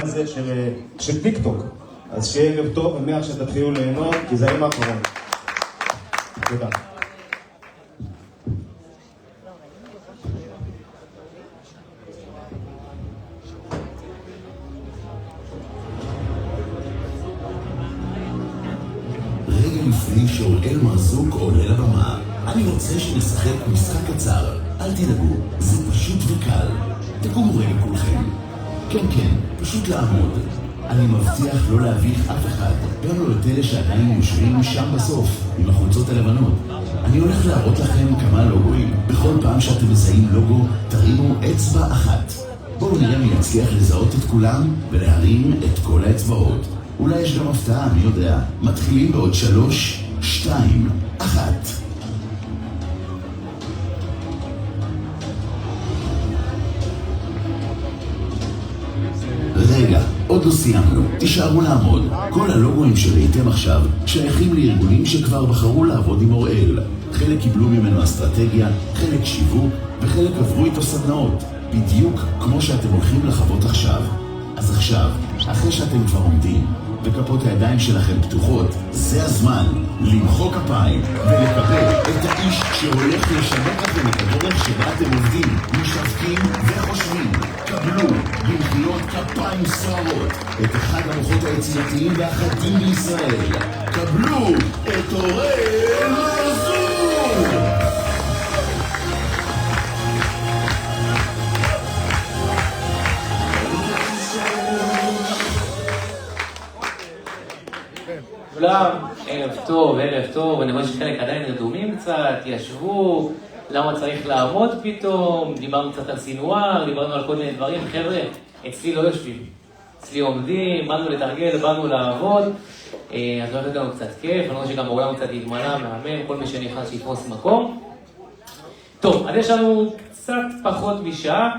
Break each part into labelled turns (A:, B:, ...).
A: הזה של טיק טוק. אז שיהיה ערב טוב, ומעכשיו שתתחילו ליהנות, כי זה היום האחרון. תודה.
B: רגע לפני שאוראל מרזוק עולה לבמה, אני רוצה שנשחק משחק קצר. אל תדאגו, זה פשוט וקל. תקומו רגע כולכם. כן, פשוט לעמוד. אני מבטיח לא להביך אף אחד, גם לא את אלה שעדיין יושבים שם בסוף, עם החולצות הלבנות. אני הולך להראות לכם כמה לוגויים. בכל פעם שאתם מזהים לוגו, תרימו אצבע אחת. בואו נראה מי יצליח לזהות את כולם ולהרים את כל האצבעות. אולי יש גם הפתעה, מי יודע. מתחילים בעוד 3, 2, 1. רגע, עוד לא סיימנו. תישארו לעמוד. כל הלוגויים שראיתם עכשיו שייכים לארגונים שכבר בחרו לעבוד עם אוראל. חלק קיבלו ממנו אסטרטגיה, חלק שיווק, וחלק עברו איתו סדנאות. בדיוק כמו שאתם הולכים לחוות עכשיו. אז עכשיו, אחרי שאתם כבר עומדים, וכפות הידיים שלכם פתוחות, זה הזמן למחוא כפיים ולקבל את האיש שהולך לשנות לכם את הדרך שבה אתם עובדים, משווקים וחושבים. קבלו במחיאות כפיים סוערות את אחד המוחות היצירתיים והחדים בישראל. קבלו את אוראל מרזוק!
C: כולם, ערב טוב, אני רואה שחלק עדיין רדומים קצת, ישבו, למה צריך לעמוד פתאום, דיברנו קצת על סינואר, דיברנו על כל מיני דברים, חבר'ה, אצלי לא יושבים, אצלי עומדים, באנו לתרגל, באנו לעבוד, אז הולכת לנו קצת כיף, אני רואה שגם העולם קצת התמלא, מהמם, כל מי שנכנס שיתפוס מקום. טוב, אז יש לנו קצת פחות משעה,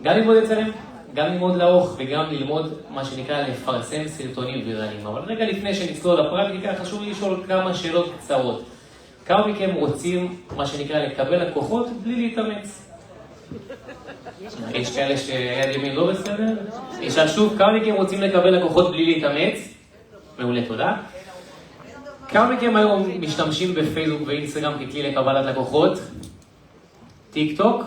C: גם ללמוד לצלם, גם ללמוד לערוך וגם ללמוד מה שנקרא לפרסם סרטונים ויראליים. אבל רגע לפני שנצלול לפרקטיקה, חשוב לי לשאול כמה שאלות קצרות. כמה מכם רוצים מה שנקרא לקבל לקוחות בלי להתאמץ? יש כאלה שיד ימין לא בסדר? ישאל שוב, כמה מכם רוצים לקבל לקוחות בלי להתאמץ? מעולה, תודה. כמה מכם היום משתמשים בפייסבוק ואינסטגרם ככלי לקבלת לקוחות? טיק טוק?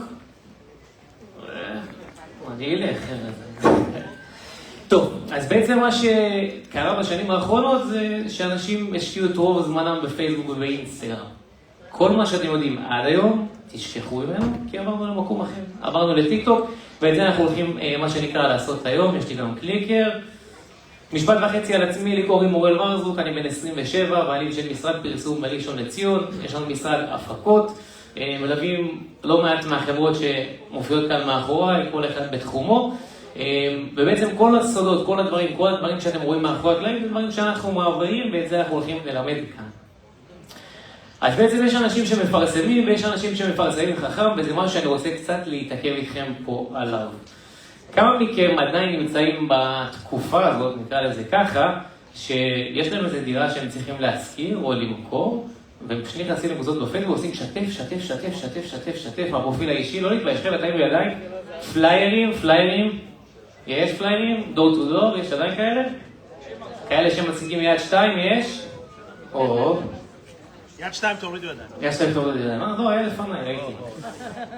C: אני ילך. טוב, אז בעצם מה שקרה בשנים האחרונות זה שאנשים השקיעו את רוב זמנם בפייסבוק ובאינסטגרם. כל מה שאתם יודעים עד היום, תשכחו ממנו, כי עברנו למקום אחר. עברנו לטיק טוק, ואת זה אנחנו הולכים, מה שנקרא, לעשות היום. יש לי גם קליקר. משפט וחצי על עצמי, לי קוראים אוראל מרזוק, אני בן 27, בעלים של משרד פרסום בראשון לציון. יש לנו משרד הפקות. מלווים לא מעט מהחברות שמופיעות כאן מאחורי, כל אחד בתחומו. ובעצם כל הסודות, כל הדברים שאתם רואים מאחורי הקלעים, זה דברים שאנחנו מעברים, ואת זה אנחנו הולכים ללמד כאן. אז בעצם יש אנשים שמפרסמים, ויש אנשים שמפרסמים חכם, וזה משהו שאני רוצה קצת להתעכב איתכם פה עליו. כמה מכם עדיין נמצאים בתקופה הזאת, נקרא לזה ככה, שיש להם איזו דירה שהם צריכים להשכיר או למכור, והם פשוט נכנסים לקבוצות בפייסבוק ועושים שתף, הפרופיל האישי, לא להתבייש, תאים בידיים, פליירים, יש פליירים, דור טו דור, יש עדיין כאלה? כאלה שמציגים יד 2, יש?
D: יד 2 תורידו ידיים.
C: יד 2 תורידו ידיים, לא, היה לפני, ראיתי.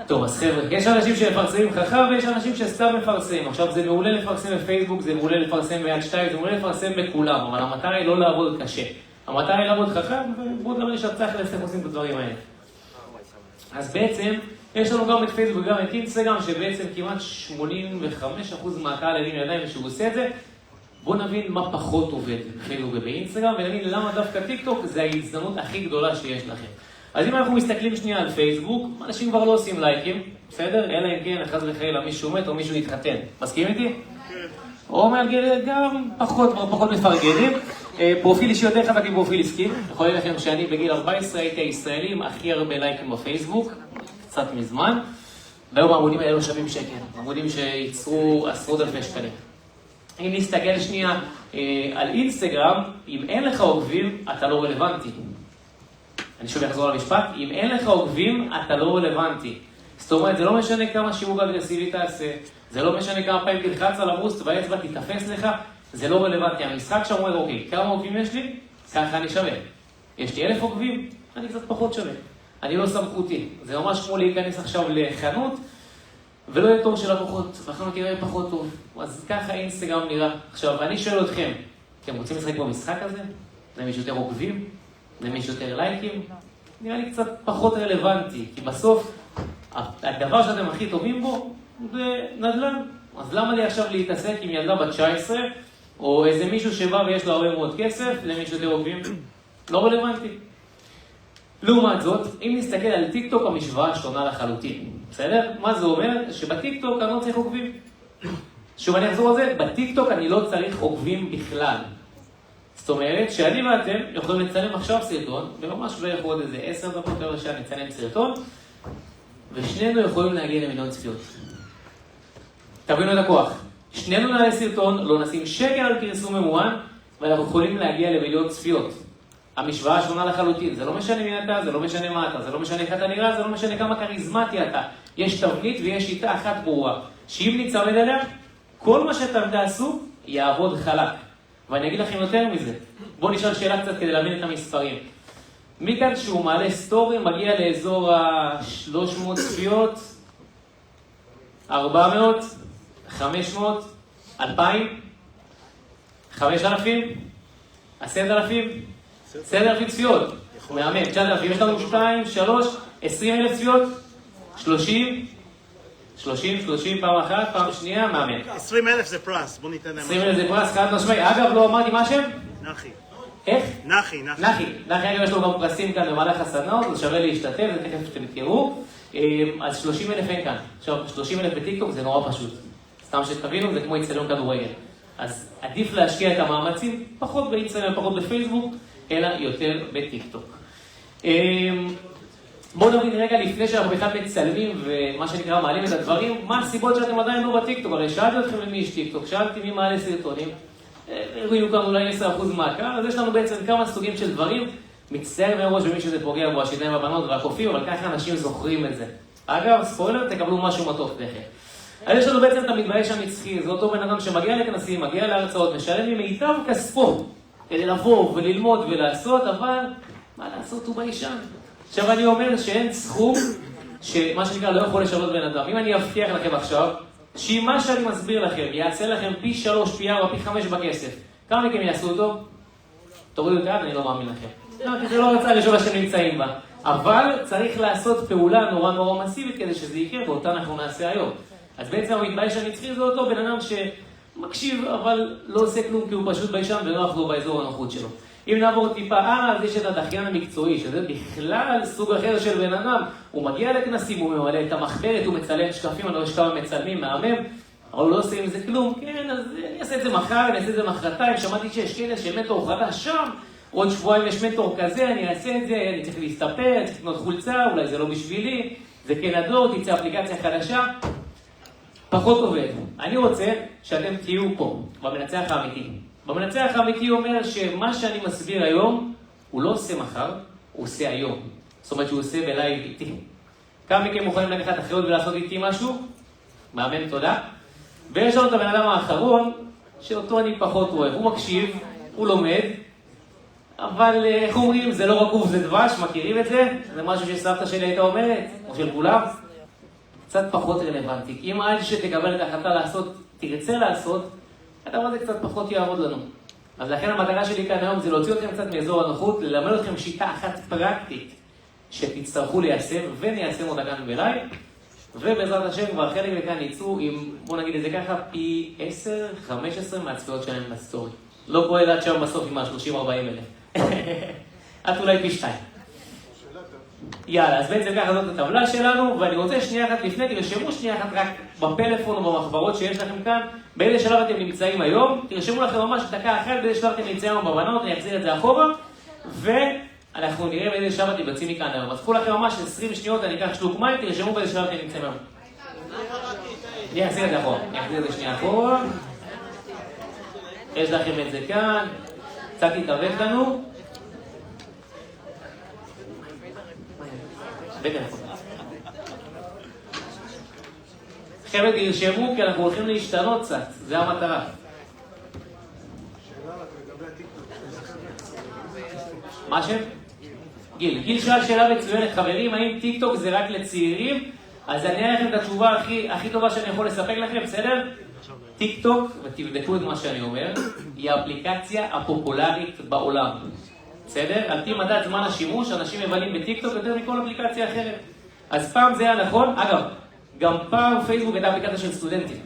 C: טוב, אז חבר'ה, יש אנשים שמפרסמים חכם ויש אנשים שסתם מפרסמים. עכשיו, זה מעולה לפרסם בפייסבוק, זה מעולה לפרסם ביד 2, זה מעולה לפרסם בכולם, אבל המטרה היא לא לעבוד קשה. המטרה היא לעבוד חכם, ובואו נראה שצריך איך עושים את הדברים האלה. אז בעצם, יש לנו גם את פייסבוק וגם את אינסטגרם, שבעצם כמעט 85% מהקהל הרים ידיים שהוא עושה את זה. בואו נבין מה פחות עובד בפייסבוק ובאינסטגרם, ונבין למה דווקא טיק טוק זה ההזדמנות הכי גדולה שיש לכם. אז אם אנחנו מסתכלים שנייה על פייסבוק, אנשים כבר לא עושים לייקים, בסדר? אלא אם כן, חס וחלילה מישהו מת או מישהו יתחתן. מסכים איתי? כן. או גם פחות מפרגנים. פרופיל אישי יותר חזק עם פרופיל עסקי. יכול להגיד לכם שאני בגיל 14 הייתי הישראלי עם הכי הרבה לייקים בפייסבוק, קצת מזמן. והיום העמודים האלה לא שווים שקל, עמודים שייצרו עשרות אלפי שקלים. אם נסתכל שנייה על אינסטגרם, אם אין לך עוקבים, אתה לא רלוונטי. אני שוב אחזור למשפט, אם אין לך עוקבים, אתה לא רלוונטי. זאת אומרת, זה לא משנה כמה שיווק אגרסיבי תעשה, זה לא משנה כמה פעמים תלחץ על הבוסט והאצבע תתפס לך, זה לא רלוונטי. המשחק שם אומר, אוקיי, כמה עוקבים יש לי? ככה אני שווה. יש לי 1,000 עוקבים? אני קצת פחות שווה. אני לא סמכותי. זה ממש כמו להיכנס עכשיו לחנות, ולא יהיה תור של לקוחות, והחנות תראה פחות טוב. אז ככה אינסטגרם נראה. עכשיו, אני שואל אתכם, אתם רוצים לשחק במשחק הזה? למישהו יותר עוקבים? למישהו יותר לייקים? נראה לי קצת פחות רלוונטי, כי בסוף, הדבר שאתם הכי טובים בו, זה נדל"ן. אז למה לי עכשיו להתעסק עם ילדה בת 19, או איזה מישהו שבא ויש לו הרבה מאוד כסף, למישהו יותר עוקבים? לא רלוונטי. לעומת זאת, אם נסתכל על טיקטוק, המשוואה שונה לחלוטין. בסדר? מה זה אומר? שבטיקטוק אני לא צריך עוקבים. שוב, אני אחזור על זה, בטיקטוק אני לא צריך עוקבים בכלל. זאת אומרת, שאני ואתם יכולים לצלם עכשיו סרטון, וממש לא יכול עוד איזה 10 דקות או שעה נצלם סרטון, ושנינו יכולים להגיע למיליון צפיות. תבינו את הכוח. שנינו נעלה סרטון, לא נשים שקל על פרסום ממוען, ואנחנו יכולים להגיע למיליון צפיות. המשוואה שונה לחלוטין. זה לא משנה מי אתה, זה לא משנה מה אתה, זה לא משנה איך אתה נראה, זה לא משנה כמה כריזמטי אתה. יש תבנית ויש שיטה אחת ברורה, שאם ניצמד עליה, כל מה שאתם תעשו יעבוד חלק. ואני אגיד לכם יותר מזה. בואו נשאל שאלה קצת כדי להבין את המספרים. מכאן שהוא מעלה סטורי מגיע לאזור ה-300 צפיות, 400, 500, 2,000, 5,000, 10,000, 10,000 צפיות. מהמם, 9,000, יש לנו 2, 3, 20,000 צפיות, 30, פעם אחת, פעם שנייה, מהמם.
D: 20,000 זה פרס, בוא ניתן להם.
C: 20,000 זה פרס, חד משמעי. אגב, לא אמרתי מה השם?
D: נחי.
C: איך?
D: נחי.
C: אגב, יש לו גם פרסים כאן במהלך הסדנאות, אז שווה להשתתף, זה תכף שאתם תראו. אז 30,000 אין כאן. עכשיו, 30,000 בטיקטוק זה נורא פשוט. סתם שתבינו, זה כמו אצטדיון כדורגל. אז עדיף להשקיע את המאמצים, פחות באינסטגרם, פחות בפייסבוק, אלא יותר בטיקטוק. בואו נבין רגע לפני שאנחנו בכלל מצלמים ומה שנקרא מעלים את הדברים, מה הסיבות שאתם עדיין לא בטיקטוק? הרי שאלתי אתכם למי יש טיקטוק, שאלתי מי מעלה סרטונים, הראינו כאן אולי 10% מהקהל, אז יש לנו בעצם כמה סוגים של דברים, מצטער מראש במי שזה פוגע בו, השיניים הבנות והקופים, אבל ככה אנשים זוכרים את זה. אגב, ספוילר, תקבלו משהו מתוק תכף. אז יש לנו בעצם את המתבייש הנצחי, זה אותו בן אדם שמגיע לכנסים, מגיע להרצאות, משלם ממיטב כספו כדי לבוא וללמוד ולעשות, אבל מה לעשות, הוא ביישן. עכשיו אני אומר שאין סכום שמה שנקרא לא יכול לשנות בן אדם. אם אני אבטיח לכם עכשיו, שאם מה שאני מסביר לכם יעשה לכם פי 3, פי 4, פי 5 בכסף, כמה מכם יעשו אותו? תורידו את היד, אני לא מאמין לכם. לא, כי זה לא רצה לשאול שאתם נמצאים בה. אבל צריך לעשות פעולה נורא מסיבית כדי שזה יקרה, ואותה אנחנו נעשה היום. אז בעצם המתבייש הנצחי זה אותו בן אדם שמקשיב, אבל לא עושה כלום כי הוא פשוט ביישן ונוח לו באזור הנוחות שלו. אם נעבור טיפה אז יש את הדחיין המקצועי, שזה בכלל סוג אחר של בן אדם. הוא מגיע לכנסים, הוא ממלא את המחברת, הוא מצלם שקפים, אני רואה שכמה מצלמים, מהמם, אבל הוא לא עושה עם זה כלום. כן, אז אני אעשה את זה מחר, אני אעשה את זה מחרתיים, שמעתי שיש כנס של מנטור חדש שם, עוד שבועיים יש מנטור כזה, אני אעשה את זה, אני צריך להסתפר, צריך לקנות חולצה, אולי זה לא בשבילי, זה כן הדור, תצא אפליקציה חדשה. פחות עובד. אני רוצה שאתם תהיו פה, במנצח האמיתי. במנצח האמיתי אומר שמה שאני מסביר היום, הוא לא עושה מחר, הוא עושה היום. זאת אומרת שהוא עושה בלייב איתי. כמה מכם מוכנים לקחת אחריות ולעשות איתי משהו? מאמן, תודה. ויש לנו את הבן אדם האחרון, שאותו אני פחות אוהב. הוא מקשיב, הוא לומד, אבל איך אומרים, זה לא רקוב, זה דבש, מכירים את זה? זה משהו שסבתא שלי הייתה אומרת, או של כולם. קצת פחות רלוונטי. אם עד שתקבל את ההחלטה לעשות, תרצה לעשות, הדבר הזה קצת פחות יעבוד לנו. אז לכן המטרה שלי כאן היום זה להוציא אתכם קצת מאזור הנוחות, ללמד אתכם שיטה אחת פרקטית שתצטרכו ליישם וניישם אותה כאן בלייב, ובעזרת השם כבר חלק מכאן יצאו עם, בוא נגיד את זה ככה, פי 10-15 מהצפיות שלהם בסטורי. לא פועל עד שם בסוף עם ה-30-40 אלף. עד אולי פי 2. יאללה, אז בעצם ככה זאת הטבלה שלנו, ואני רוצה שנייה אחת לפני, תרשמו שנייה אחת רק בפלאפון או במחברות שיש לכם כאן, באיזה שלב אתם נמצאים היום, תרשמו לכם ממש דקה אחת באיזה שלב אתם נמצאים היום בבנות, אני אחזיר את זה אחורה, ואנחנו נראה באיזה שלב אתם יוצאים מכאן היום. אז קחו לכם ממש 20 שניות, אני אקח שלוק מים, תרשמו באיזה שלב אתם נמצאים היום. אני אחזיר את זה אחורה, אני אחזיר את זה שנייה אחורה. יש לכם את זה כאן, קצת תתאבק לנו. חבר'ה, תרשמו, כי אנחנו הולכים להשתנות קצת, זה המטרה. מה שם? גיל שאל שאלה מצוינת, חברים, האם טיק טוק זה רק לצעירים? אז אני אראה לכם את התשובה הכי טובה שאני יכול לספק לכם, בסדר? טיק טוק, ותבדקו את מה שאני אומר, היא האפליקציה הפופולרית בעולם. בסדר? על פי מדד זמן השימוש, אנשים מבלים בטיק טוק יותר מכל אפליקציה אחרת. אז פעם זה היה נכון, אגב, גם פעם פייסבוק הייתה אפליקציה של סטודנטים.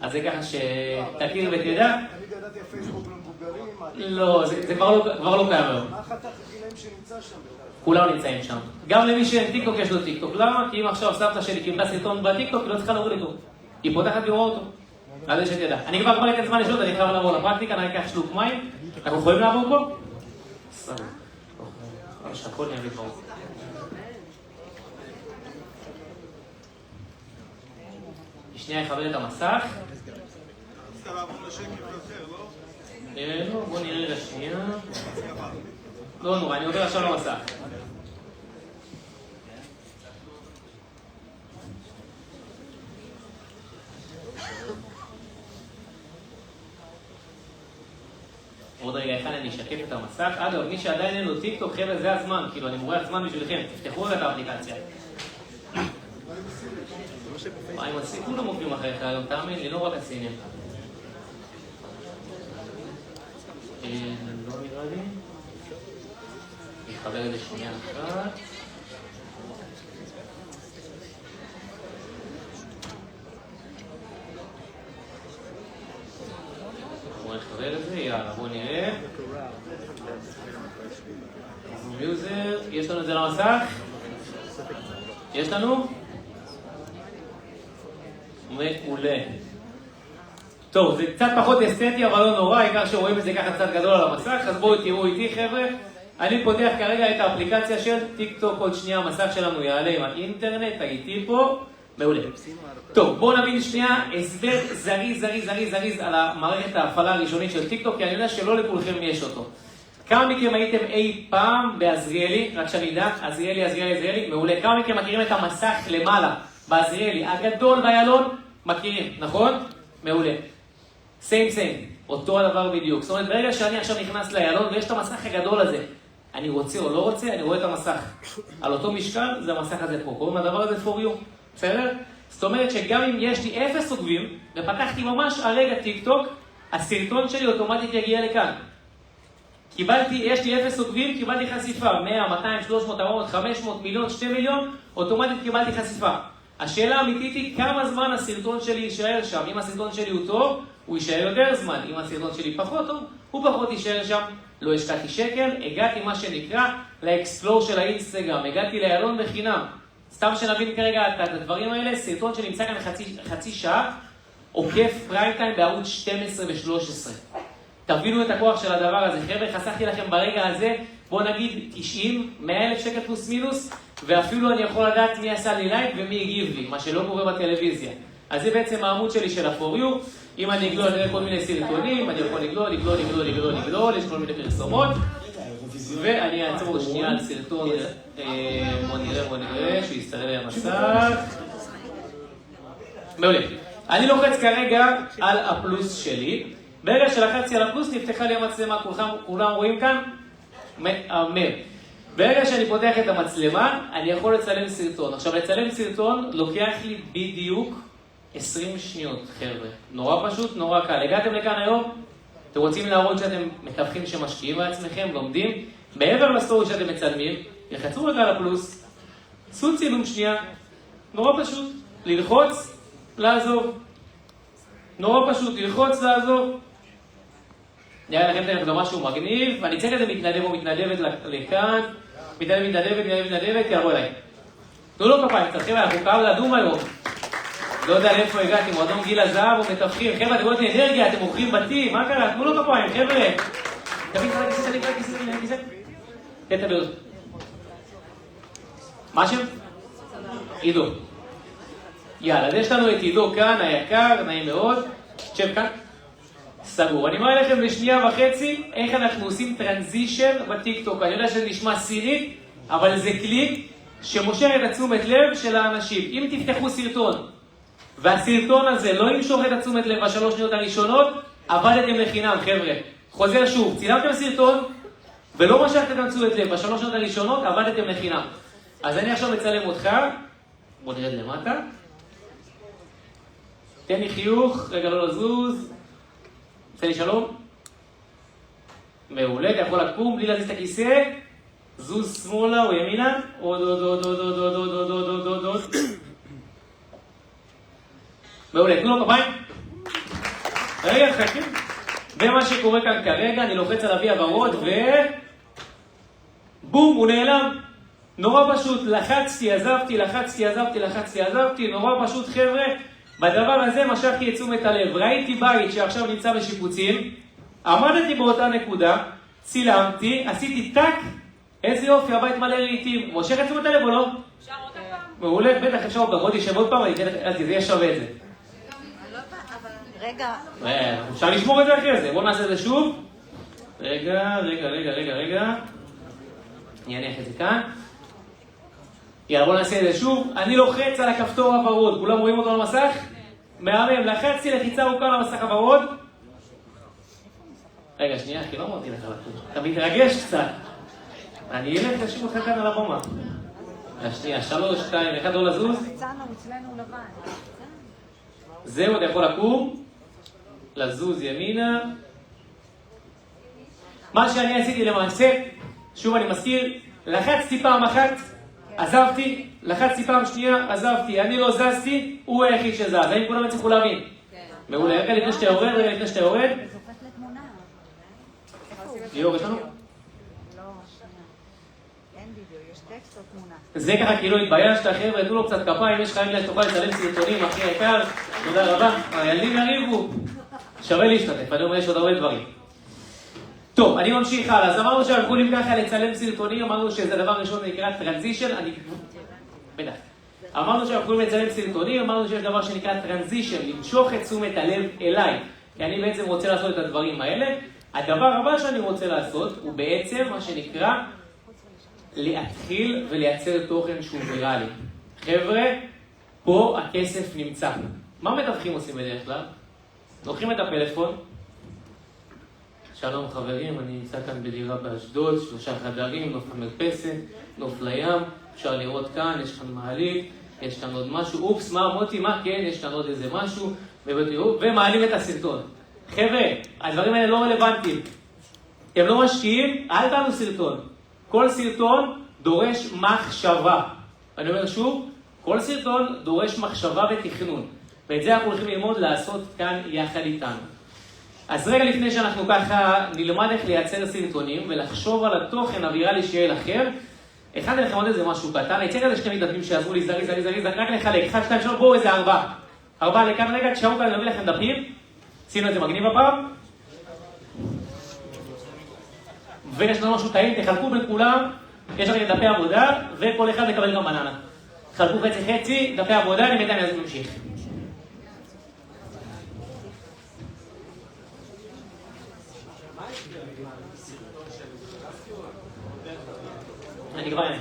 C: אז זה ככה שתכיר ותדע.
E: אני ידעתי הפייסבוק למבוגרים.
C: לא, זה כבר לא קיים היום.
E: מה חתך הגילאים שנמצא שם?
C: כולם נמצאים שם. גם למי שאין טיקטוק יש לו טיקטוק. למה? כי אם עכשיו סבתא שלי קיבלה סרטון בטיקטוק, היא לא צריכה להוריד אותו. היא פותחת לראות אותו. אז זה שתדע. אני כבר ניתן זמן לשאול, אני חייב לעבור לפרקטיקה, אני אקח שלוק מים. אנחנו יכולים לעבור פה? סבבה. שהכל נהיה ברור. שנייה יכבד את המסך. לא, בוא נראה רגע שנייה. לא נורא, אני עובר עכשיו למסך. עוד רגע אחד אני אשקף את המסך. אגב, מי שעדיין אין לו טיקטוק, חבר'ה, זה הזמן. כאילו, אני מורח זמן בשבילכם. תפתחו את האפליקציה. מה עם הסיפור? כולם עוקבים אחריך היום, תאמין לי, לא רק הסינים. לא נראה לי. נתחבר את זה שנייה אחת. בואו נחבר את זה, יאללה, בואו נראה. מיוזר, יש לנו את זה למסך? יש לנו? מעולה. טוב, זה קצת פחות אסתטי, אבל לא נורא, העיקר שרואים את זה ככה קצת גדול על המסך, אז בואו תראו איתי חבר'ה. אני פותח כרגע את האפליקציה של טיק טוק, עוד שנייה המסך שלנו יעלה עם האינטרנט, הייתי פה, מעולה. טוב, בואו נבין שנייה הסבר זריז על המערכת ההפעלה הראשונית של טיק טוק, כי אני יודע שלא לכולכם יש אותו. כמה מכם הייתם אי פעם בעזריאלי, רק שאני יודע, עזריאלי, מעולה. כמה מכם מכירים את המסך למעלה, בעזריאלי, הגדול באיילון, מכירים, נכון? מעולה. סיים, אותו הדבר בדיוק. זאת אומרת, ברגע שאני עכשיו נכנס לאיילון ויש את המסך הגדול הזה, אני רוצה או לא רוצה, אני רואה את המסך. על אותו משקל, זה המסך הזה פה. קוראים לדבר הזה for you, בסדר? זאת אומרת שגם אם יש לי 0 עוקבים, ופתחתי ממש הרגע טיק טוק, הסרטון שלי אוטומטית יגיע לכאן. יש לי 0 עוקבים, קיבלתי חשיפה. 100, 200, 300, 400, 500, מיליון, 2 מיליון, אוטומטית קיבלתי חשיפה. השאלה האמיתית היא כמה זמן הסרטון שלי יישאר שם. אם הסרטון שלי הוא טוב, הוא יישאר יותר זמן. אם הסרטון שלי פחות טוב, הוא פחות יישאר שם. לא השקעתי שקל, הגעתי מה שנקרא לאקספלור של האינסטגרם. הגעתי לאיילון בחינם. סתם שנבין כרגע את הדברים האלה, סרטון שנמצא כאן חצי שעה, עוקף פריים טיים בערוץ 12 ו-13. תבינו את הכוח של הדבר הזה. חבר'ה, חסכתי לכם ברגע הזה, בוא נגיד 90, 100,000 שקל פלוס מינוס, ואפילו אני יכול לדעת מי עשה לי לייק ומי הגיב לי, מה שלא קורה בטלוויזיה. אז זה בעצם העמוד שלי של ה-for you. אם אני אגלול, אני אראה כל מיני סרטונים, אני יכול לגלול, יש כל מיני פרסומות. ואני אעצור שנייה על סרטון, בוא נראה, שיסתראה לי המסך. מעולה. אני לוחץ כרגע על הפלוס שלי. ברגע שלחצתי על הפלוס נפתחה לי המצלמה, כולם רואים כאן? מהמם. ברגע שאני פותח את המצלמה, אני יכול לצלם סרטון. עכשיו, לצלם סרטון לוקח לי בדיוק 20 שניות, חבר'ה. נורא פשוט, נורא קל. הגעתם לכאן היום? אתם רוצים להראות שאתם מתווכים שמשקיעים בעצמכם, לומדים? מעבר לסטורי שאתם מצלמים, יחצו רגע על הפלוס, עשו צילום שנייה, נורא פשוט, ללחוץ, לעזוב. נורא פשוט, ללחוץ, לעזוב. נראה לכם אתם משהו מגניב, ואני צריך את זה מתנדב או מתנדבת לכאן, מתנדבת, תעברו אליי. תנו לו כפיים, צריכים, אנחנו קרב לדום היום. לא יודע לאיפה הגעתי, מועדון גיל הזהב או מתווכים. חבר'ה, אתם רואים לי אנרגיה, אתם מוכרים בתים, מה קרה? תנו לו כפיים, חבר'ה. תביא כיסא. תן תביאות. מה השם? עידו. יאללה, אז יש לנו את עידו כאן, היקר, נעים מאוד. שב כאן. סגור. אני מראה לכם בשנייה וחצי איך אנחנו עושים טרנזישן בטיקטוק. אני יודע שזה נשמע סירי, אבל זה כלי שמושך את התשומת לב של האנשים. אם תפתחו סרטון והסרטון הזה לא ימשוך את התשומת לב בשלוש שניות הראשונות, עבדתם לחינם, חבר'ה. חוזר שוב, צילמתם סרטון, ולא משכתם תשומת לב בשלוש שניות הראשונות, עבדתם לחינם. אז אני עכשיו מצלם אותך, בוא נרד למטה. תן לי חיוך, רגע לא לזוז. עושה לי שלום. מעולה, אתה יכול לקום בלי להזיז את הכיסא. זוז שמאלה או ימינה. עוד. מעולה, תנו לו כפיים. רגע, חכים. ומה שקורה כאן כרגע, אני לוחץ על אבי הוורוד בום, הוא נעלם. נורא פשוט, לחצתי, עזבתי, נורא פשוט חבר'ה. בדבר הזה משכתי את תשומת הלב. ראיתי בית שעכשיו נמצא בשיפוצים, עמדתי באותה נקודה, צילמתי, עשיתי טק, איזה יופי, הבית מלא רהיטים. מושך את תשומת הלב או לא?
F: אפשר עוד פעם?
C: מעולה, בטח אפשר עוד ישב עוד פעם, אז זה יהיה שווה את זה.
F: רגע.
C: אפשר לשמור את זה אחרי זה, בואו נעשה את זה שוב. רגע. אני אניח את זה כאן. יאללה, בואו נעשה את זה שוב. אני לוחץ על הכפתור הוורוד, כולם רואים אותו על המסך? מהמם, לחצתי לחיצה ארוכה על המסך הוורוד. רגע, שנייה, כי לא אמרתי לך לקום. אתה מתרגש קצת. אני אלך להשאיר אותך כאן על הבמה. שנייה, 3, 2, 1, לא לזוז.
F: אצלנו לבן.
C: זהו, אתה יכול לקום. לזוז ימינה. מה שאני עשיתי למעשה, שוב אני מזכיר, לחצתי פעם אחת, עזבתי, לחצתי פעם שנייה, עזבתי, אני לא זזתי, הוא היחיד שזז, האם כולם יצליחו להבין? מעולה, רגע לפני שאתה יורד, ליאור, יש לנו?
F: לא, אין וידאו, יש טקסט או תמונה.
C: זה ככה כאילו התביישת, חבר'ה, תנו לו קצת כפיים, יש לך אם תוכל לצלם סרטונים, אחי היקר, תודה רבה, הילדים יריבו, שווה להשתתף, אני אומר יש עוד הרבה דברים. טוב, אני ממשיך הלאה, אז אמרנו שאנחנו יכולים ככה לצלם סרטונים, אמרנו שזה דבר ראשון נקרא טרנזישן, אמרנו שאנחנו יכולים לצלם סרטונים, אמרנו שיש דבר שנקרא טרנזישן, למשוך את תשומת הלב אליי, כי אני בעצם רוצה לעשות את הדברים האלה. הדבר הבא שאני רוצה לעשות הוא בעצם מה שנקרא להתחיל ולייצר תוכן שהוא ויראלי. חבר'ה, פה הכסף נמצא. מה מתווכים עושים בדרך כלל? לוקחים את הפלאפון, שלום חברים, אני נמצא כאן בדירה באשדוד, 3 חדרים, נוף המרפסת, נוף לים, אפשר לראות כאן, יש כאן מעלית, יש כאן עוד משהו, אופס, מה מוטי, מה כן, יש כאן עוד איזה משהו, ומעלים את הסרטון. חבר'ה, הדברים האלה לא רלוונטיים. הם לא משקיעים, אל תענו סרטון. כל סרטון דורש מחשבה. אני אומר שוב, כל סרטון דורש מחשבה ותכנון. ואת זה אנחנו הולכים ללמוד לעשות כאן יחד איתנו. אז רגע לפני שאנחנו ככה נלמד איך לייצר סרטונים ולחשוב על התוכן הוויראלי שיהיה לכם, אחד לכם עוד איזה משהו קטן, אני צריך איזה 2 מתנדבים שיעזרו לי זריז, רק לחלק, 1, 2, 3, בואו איזה 4. 4 לכאן רגע, תשארו כאן, נביא לכם דפים, עשינו את זה מגניב הפעם. ויש לנו משהו טעים, תחלקו בין כולם, יש לכם דפי עבודה, וכל אחד מקבל גם בננה. תחלקו חצי, דפי עבודה, אני בינתיים אז נמשיך. אני כבר אין.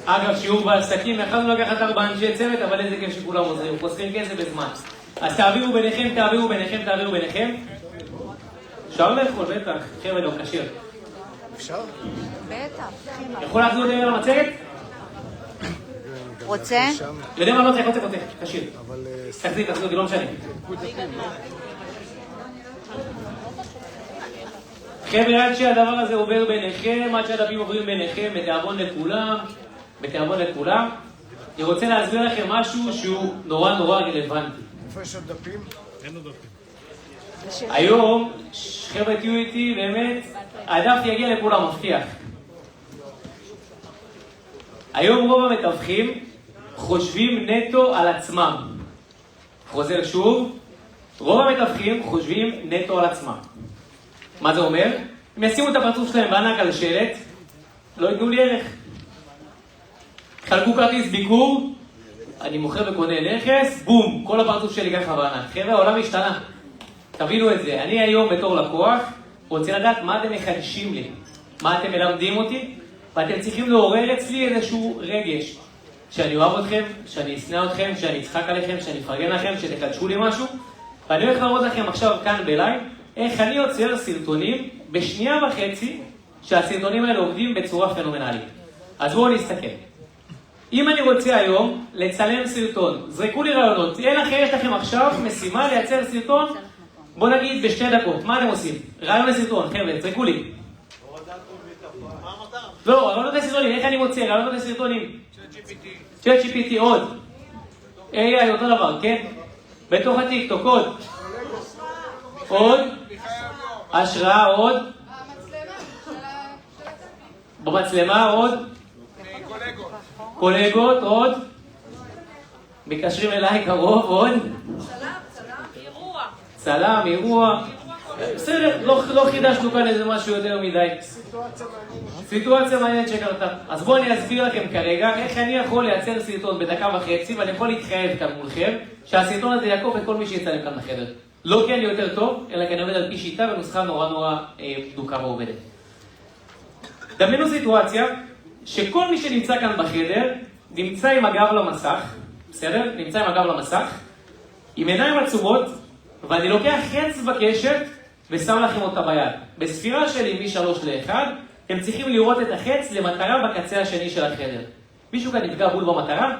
C: אגב, שיעור בעסקים, יכולנו לקחת 4 אנשי צוות, אבל איזה כיף שכולם עוזרים, חוסכים כסף בזמן. אז תעבירו ביניכם. אפשר לאכול, בטח, חבר'ה לא קשיר.
E: אפשר?
F: בטח.
C: יכול להחזור את זה למצגת?
F: רוצה?
C: יודע מה לא צריך, קשיר.
E: אבל...
C: תחזיק, לא משנה. חבר'ה, עד שהדבר הזה עובר ביניכם, עד שהדפים עוברים ביניכם, בתיאבון לכולם, אני רוצה להסביר לכם משהו שהוא נורא רלוונטי.
E: איפה יש עוד דפים?
D: אין עוד דפים.
C: היום, חבר'ה תהיו איתי, באמת, הדף יגיע לכולם, מבטיח. היום רוב המתווכים חושבים נטו על עצמם. חוזר שוב, רוב המתווכים חושבים נטו על עצמם. מה זה אומר? הם ישימו את הפרצוף שלהם בענק על שלט, לא ייתנו לי ערך. חלקו כרטיס ביקור, אני מוכר וקונה נכס, בום, כל הפרצוף שלי ככה בענק. חבר'ה, העולם השתנה. תבינו את זה. אני היום בתור לקוח רוצה לדעת מה אתם מחדשים לי, מה אתם מלמדים אותי, ואתם צריכים לעורר אצלי איזשהו רגש. שאני אוהב אתכם, שאני אשנא אתכם, שאני אצחק עליכם, שאני אפרגן לכם, שתקדשו לי משהו. ואני הולך להראות לכם עכשיו כאן בלייב, איך אני יוצר סרטונים בשנייה וחצי, שהסרטונים האלה עובדים בצורה פנומנלית. אז בואו נסתכל. אם אני רוצה היום לצלם סרטון, זרקו לי רעיונות. יש לכם עכשיו משימה לייצר סרטון, בואו נגיד בשתי דקות. מה אתם עושים? רעיון לסרטון, חבר'ה, זרקו לי. לא, רעיונות לסרטונים, איך אני מוצא? רעיונות לסרטונים. צ'אט GPT, עוד. AI, אותו דבר, כן? בתוך הטיקטוק, עוד. עוד. השראה, עוד. במצלמה, עוד. קולגות, עוד. מקשרים אליי קרוב, עוד. צלם, אירוע. בסדר, לא חידשנו כאן איזה משהו יותר מדי. סיטואציה מעניינת שקרתה. אז בואו אני אסביר לכם כרגע איך אני יכול לייצר סרטון בדקה וחצי, ואני יכול להתחייב כאן מולכם שהסרטון הזה יעקוף את כל מי שיצלם כאן בחדר. לא כי אני יותר טוב, אלא כי אני עובד על פי שיטה ונוסחה נורא בדוקה ועובדת. דמיינו סיטואציה שכל מי שנמצא כאן בחדר נמצא עם הגב למסך, בסדר? נמצא עם הגב למסך, עם עיניים עצומות, ואני לוקח חץ בקשת ושם לכם אותה ביד. בספירה שלי מ3 ל-1, אתם צריכים לראות את החץ למטרה בקצה השני של החדר. מישהו כאן נפגע בול במטרה?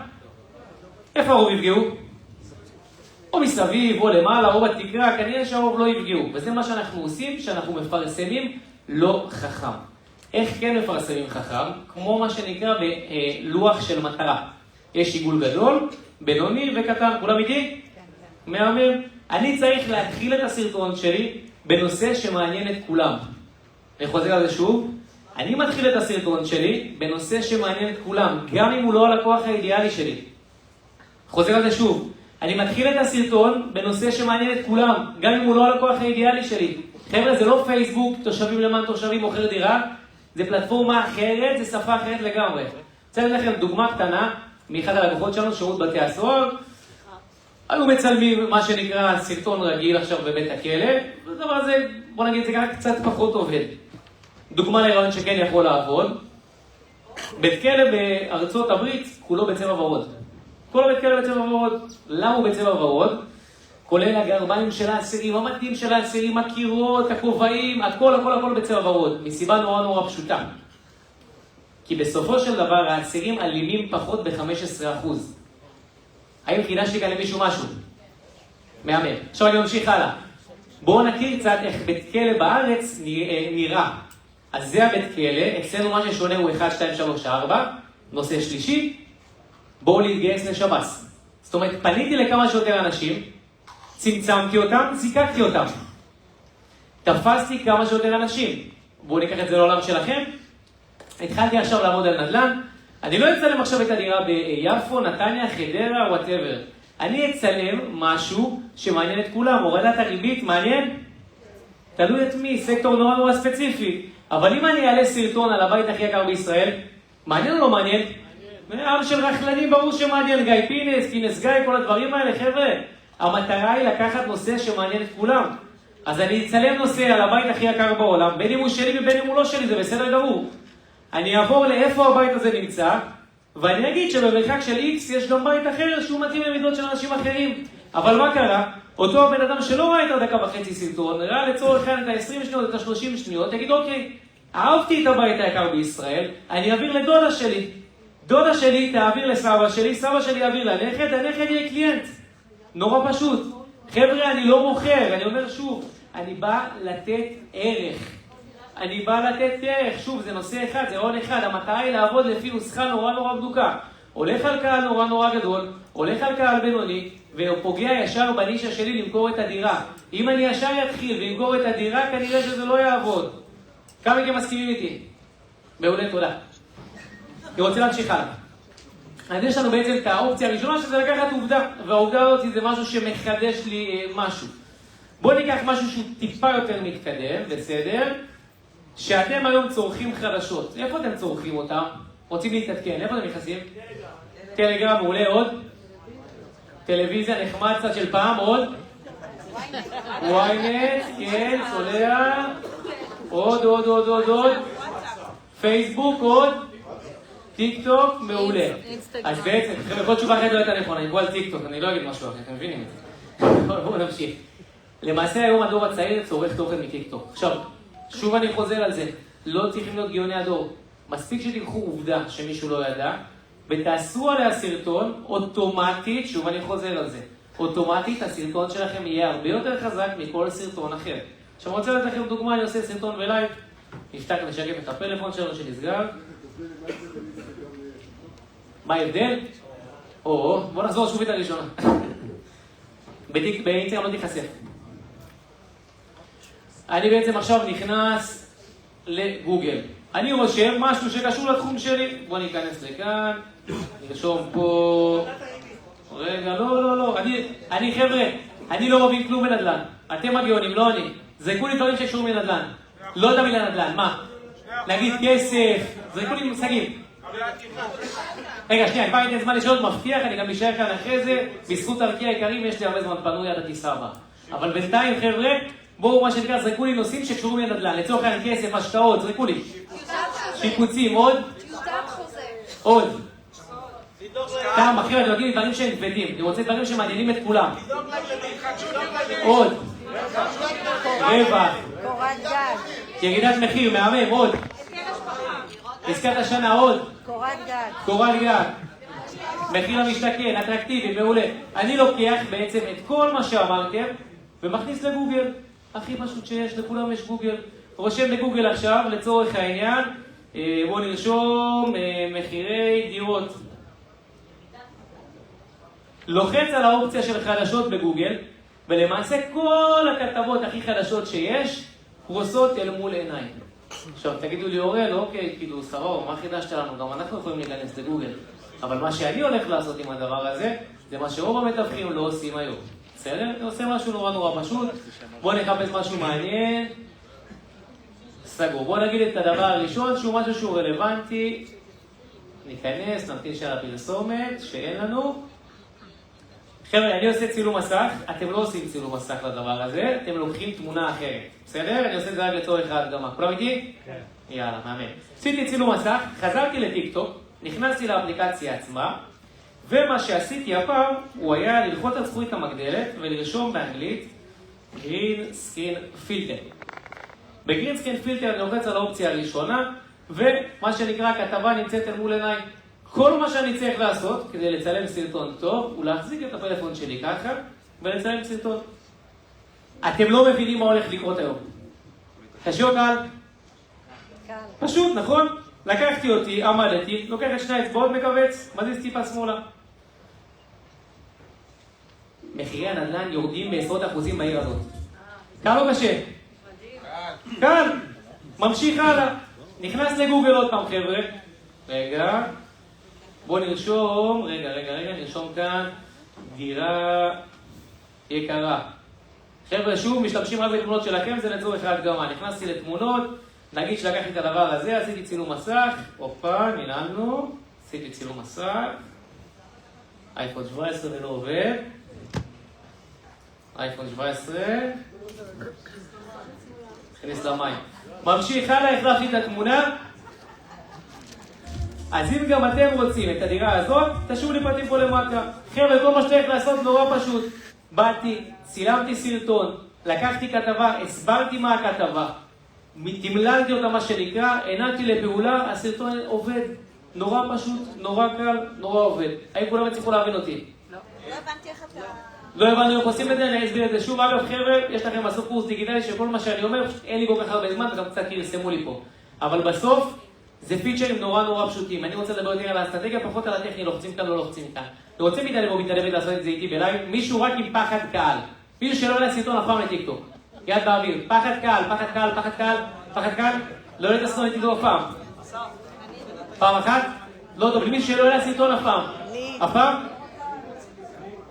C: איפה הרוב יפגעו? או מסביב, או למעלה, או בתקרה, כנראה שהרוב לא יפגעו. וזה מה שאנחנו עושים, שאנחנו מפרסמים לא חכם. איך כן מפרסמים חכם? כמו מה שנקרא בלוח של מטרה. יש עיגול גדול, בינוני וקטן. כולם איתי? מהמם. אני צריך להתחיל את הסרטון שלי בנושא שמעניין את כולם. אני חוזר על זה שוב. אני מתחיל את הסרטון שלי בנושא שמעניין את כולם, גם אם הוא לא הלקוח האידיאלי שלי. חוזר על זה שוב. אני מתחיל את הסרטון בנושא שמעניין את כולם, גם אם הוא לא הלקוח האידיאלי שלי. חבר'ה, זה לא פייסבוק, תושבים למען תושבים, מוכר דירה. זה פלטפורמה אחרת, זה שפה אחרת לגמרי. רוצה לתת לכם דוגמה קטנה מאחד הלקוחות שלנו, שירות בתי הסוהר. היו מצלמים מה שנקרא סרטון רגיל עכשיו בבית הכלא. הדבר הזה, בוא נגיד, זה קצת פחות עובד. דוגמה לרעיון שכן יכול לעבוד. בית כלא בארצות הברית, כולו בצבע ורוד. כל הבית כלא בצבע ורוד. למה הוא בצבע ורוד? כולל הגרביים של האסירים, המתים של האסירים, הקירות, הכובעים, הכל בצבע ורוד. מסיבה נורא פשוטה. כי בסופו של דבר האסירים אלימים פחות ב-15%. האם חידשתי כאן למישהו משהו? מהמם. עכשיו אני ממשיך הלאה. בואו נכיר קצת איך בית כלא בארץ נראה. אז זה הבית כלא, אצלנו מה ששונה הוא 1, 2, 3, 4. נושא שלישי, בואו להתגייס לשב"ס. זאת אומרת, פניתי לכמה שיותר אנשים, צמצמתי אותם, זיקקתי אותם. תפסתי כמה שיותר אנשים. בואו ניקח את זה לעולם שלכם. התחלתי עכשיו לעמוד על נדל"ן. אני לא אצלם עכשיו את הדירה ביפו, נתניה, חדרה, whatever. אני אצלם משהו שמעניין את כולם. הורדת הריבית, מעניין? תלוי את מי, סקטור נורא ספציפי. אבל אם אני אעלה סרטון על הבית הכי יקר בישראל, מעניין או לא מעניין? עם של רכלנים ברור שמעניין, גיא פינס גיא, כל הדברים האלה, חבר'ה. המטרה היא לקחת נושא שמעניין את כולם. אז אני אצלם נושא על הבית הכי יקר בעולם, בין אם הוא שלי ובין אם הוא לא שלי, זה בסדר גמור. אני אעבור לאיפה הבית הזה נמצא, ואני אגיד שבמרחק של X יש גם בית אחר שהוא מתאים למידות של אנשים אחרים. אבל מה קרה? אותו הבן אדם שלא ראה את הדקה וחצי סרטון, ראה לצורך כאן את ה-20 שניות, את ה-30 שניות, יגיד אוקיי, אהבתי את הבית היקר בישראל, אני אעביר לדודה שלי. דודה שלי תעביר לסבא שלי, סבא שלי יעביר לנכד, הנכד יהיה קליינט. נורא פשוט. חבר'ה, אני לא מוכר, אני אומר שוב, אני בא לתת ערך. אני בא לתת ערך, שוב, זה נושא אחד, זה עוד אחד, המטרה היא לעבוד לפי נוסחה נורא בדוקה. הולך על קהל נורא גדול, הולך על קהל בינוני, ופוגע ישר בנישה שלי למכור את הדירה. אם אני ישר יתחיל ולמכור את הדירה, כנראה שזה לא יעבוד. כמה מכם מסכימים איתי? מעולה, תודה. אני רוצה להמשיך הלאה. אז יש לנו בעצם את האופציה הראשונה, שזה לקחת עובדה, והעובדה הזאת זה משהו שמחדש לי משהו. בואו ניקח משהו שהוא טיפה יותר מתקדם, בסדר? שאתם היום צורכים חדשות. איפה אתם צורכים אותם? רוצים להתעדכן, איפה אתם נכנסים? טלגרם, מעולה, עוד? טלוויזיה נחמד קצת של פעם, עוד? ynet, כן, צולע. עוד. פייסבוק, עוד טיק טוק, מעולה.
F: אינסטגרם.
C: אז בעצם, חבר'ה, כל תשובה אחרת לא הייתה נכונה, אני פה על טיק טוק, אני לא אגיד משהו אחר, אתם מבינים את זה. בואו נמשיך. למעשה היום הדור הצעיר צורך תוכן מטיק טוק. עכשיו, שוב אני חוזר על זה, לא צריכים להיות גאוני הדור. מספיק שתיקחו עובדה שמישהו לא ידע, ותעשו עליה סרטון אוטומטית, שוב אני חוזר על זה, אוטומטית הסרטון שלכם יהיה הרבה יותר חזק מכל סרטון אחר. עכשיו אני רוצה לתת לכם דוגמה, אני עושה סרטון בלייב, נפתח לשקף את הפלאפון שלנו שנסגר. מה ההבדל? בוא נחזור שוב את הראשונה. באינסטגרם לא תיחשף. אני בעצם עכשיו נכנס לגוגל. אני רושם משהו שקשור לתחום שלי. בוא ניכנס לכאן, נרשום פה. רגע, לא. אני חבר'ה, אני לא מבין כלום בנדל"ן. אתם הגאונים, לא אני. זה כולי דברים שקשורים בנדל"ן. לא יודע מילה נדל"ן, מה? נגיד כסף, זה כולי מושגים. רגע, שנייה, אני פעם איתן זמן לשאול, מבטיח, אני גם נשאר כאן אחרי זה. בזכות ערכי העיקרים יש לי הרבה זמן פנוי עד הטיסה הבאה. אבל בינתיים חבר'ה, בואו מה שנקרא, זרקו לי נושאים שקשורים לנדל"ן. לצורך העניין כסף, השקעות, זרקו לי. שיפוצים, עוד? עוד. טעם אחר, אתם יודעים דברים שהם כבדים. אני רוצה דברים שמעניינים את כולם. עוד. רווח.
F: קורת גג.
C: ירידת מחיר, מהמם, עוד. עסקת השנה, עוד. קורת גג. מחיר למשתכן, אטרקטיבי, מעולה. אני לוקח בעצם את כל מה שאמרתם ומכניס לגוגל. הכי פשוט שיש, לכולם יש גוגל. רושם לגוגל עכשיו, לצורך העניין, בואו נרשום מחירי דירות. לוחץ על האופציה של חדשות בגוגל, ולמעשה כל הכתבות הכי חדשות שיש, פרוסות אל מול עיניים. עכשיו תגידו לי אורל, אוקיי, כאילו סרור, מה חידשת לנו? גם אנחנו יכולים להיכנס לגוגל. אבל מה שאני הולך לעשות עם הדבר הזה, זה מה שרוב המתווכים לא עושים היום. בסדר? אני עושה משהו נורא פשוט. בואו נחפש משהו מעניין. סגור. בואו נגיד את הדבר הראשון, שהוא משהו שהוא רלוונטי. ניכנס, נמתין של הפרסומת, שאין לנו. חבר'ה, אני עושה צילום מסך, אתם לא עושים צילום מסך לדבר הזה, אתם לוקחים תמונה אחרת. בסדר? אני עושה את זה רק לצורך ההדגמה. כולם איתי? כן. יאללה, מאמן. עשיתי צילום מסך, חזרתי לטיק טוק, נכנסתי לאפליקציה עצמה, ומה שעשיתי הפעם, הוא היה ללחוץ על זכוכית המגדלת ולרשום באנגלית Green Screen Filter. ב-Green Screen Filter אני לוחץ על האופציה הראשונה, ומה שנקרא הכתבה נמצאת אל מול עיניי. כל מה שאני צריך לעשות כדי לצלם סרטון טוב, הוא להחזיק את הפלאפון שלי ככה, ולצלם סרטון. אתם לא מבינים מה הולך לקרות היום. קשה או קל?
F: קל.
C: פשוט, נכון? לקחתי אותי, עמדתי, לוקח את שני האצבעות, מכווץ, מזיז טיפה שמאלה. מחירי הנדל"ן יורדים ב10% בעיר הזאת. קל או קשה? קל. ממשיך הלאה. נכנס לגוגל עוד פעם, חבר'ה. רגע. בואו נרשום, נרשום כאן, דירה יקרה. חבר'ה, שוב, משתמשים רק בתמונות שלכם, זה לצורך ההדגמה. נכנסתי לתמונות, נגיד שלקחתי את הדבר הזה, עשיתי צילום מסך, ננעלנו, עשיתי צילום מסך, אייפון 17 ולא עובד, אייפון 17, נכנס למים. ממשיך הלאה, החלפתי את התמונה, אז אם גם אתם רוצים את הדירה הזאת, תשאו לי פרטים פה למטה. חבר'ה, כל מה שצריך לעשות נורא פשוט. באתי, צילמתי סרטון, לקחתי כתבה, הסברתי מה הכתבה, תמללתי אותה מה שנקרא, הנעתי לפעולה, הסרטון עובד. נורא פשוט, נורא קל, נורא עובד. האם כולם הצליחו להבין אותי?
F: לא הבנתי איך אתה...
C: לא הבנתי איך עושים את זה, אני אסביר את זה שוב. אגב, חבר'ה, יש לכם בסוף קורס דיגיטלי שכל מה שאני אומר, אין לי כל כך הרבה זמן, וגם קצת תרסמו לי פה. אבל בסוף, זה פיצ'רים נורא פשוטים. אני רוצה לדבר יותר על האסטרטגיה, פחות על הטכני, לוחצים כאן, לא לוחצים כאן. אני רוצה מתעלם או מתעלמת לעשות את זה איתי בלייב, מישהו רק עם פחד קהל. מישהו שלא עולה סרטון אף פעם לטיקטוק. יד באוויר, פחד קהל, לא עולה את הסרטון לטיקטוק אף פעם. פעם אחת? לא טוב, מישהו שלא עולה סרטון אף פעם. אף פעם?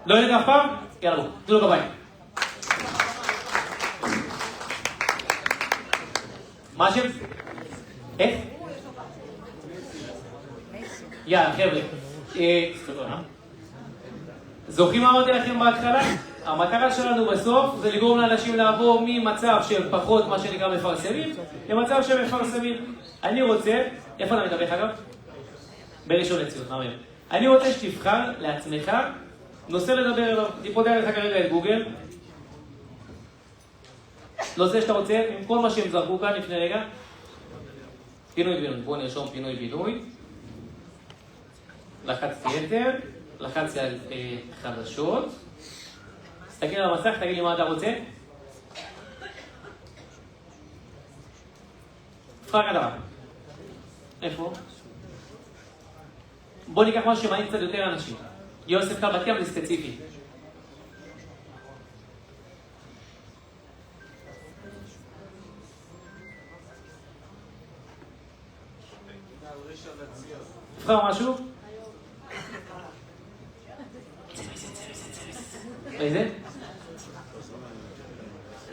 C: לא עולה אף פעם? יאללה בוא, תנו לו בבית. מה השם? איך? יאללה, חבר'ה. זוכרים מה אמרתי לכם בהתחלה? המטרה שלנו בסוף זה לגרום לאנשים לעבור ממצב של פחות מה שנקרא מפרסמים, למצב של מפרסמים. אני רוצה, איפה אתה מתאבך אגב? בראשון לציון, מה אומר? אני רוצה שתבחר לעצמך נושא לדבר אליו. אני פותח לך כרגע את גוגל. נושא שאתה רוצה, עם כל מה שהם זרקו כאן לפני רגע. פינוי בינוי, בואו נרשום פינוי בינוי. לחצתי enter, לחצתי על חדשות. תסתכל על המסך, תגיד לי מה אתה רוצה. תבחר כדבר. איפה? בוא ניקח משהו שמעניין קצת יותר אנשים. יוסף קל בת ים זה ספציפי. תבחר משהו? איזה?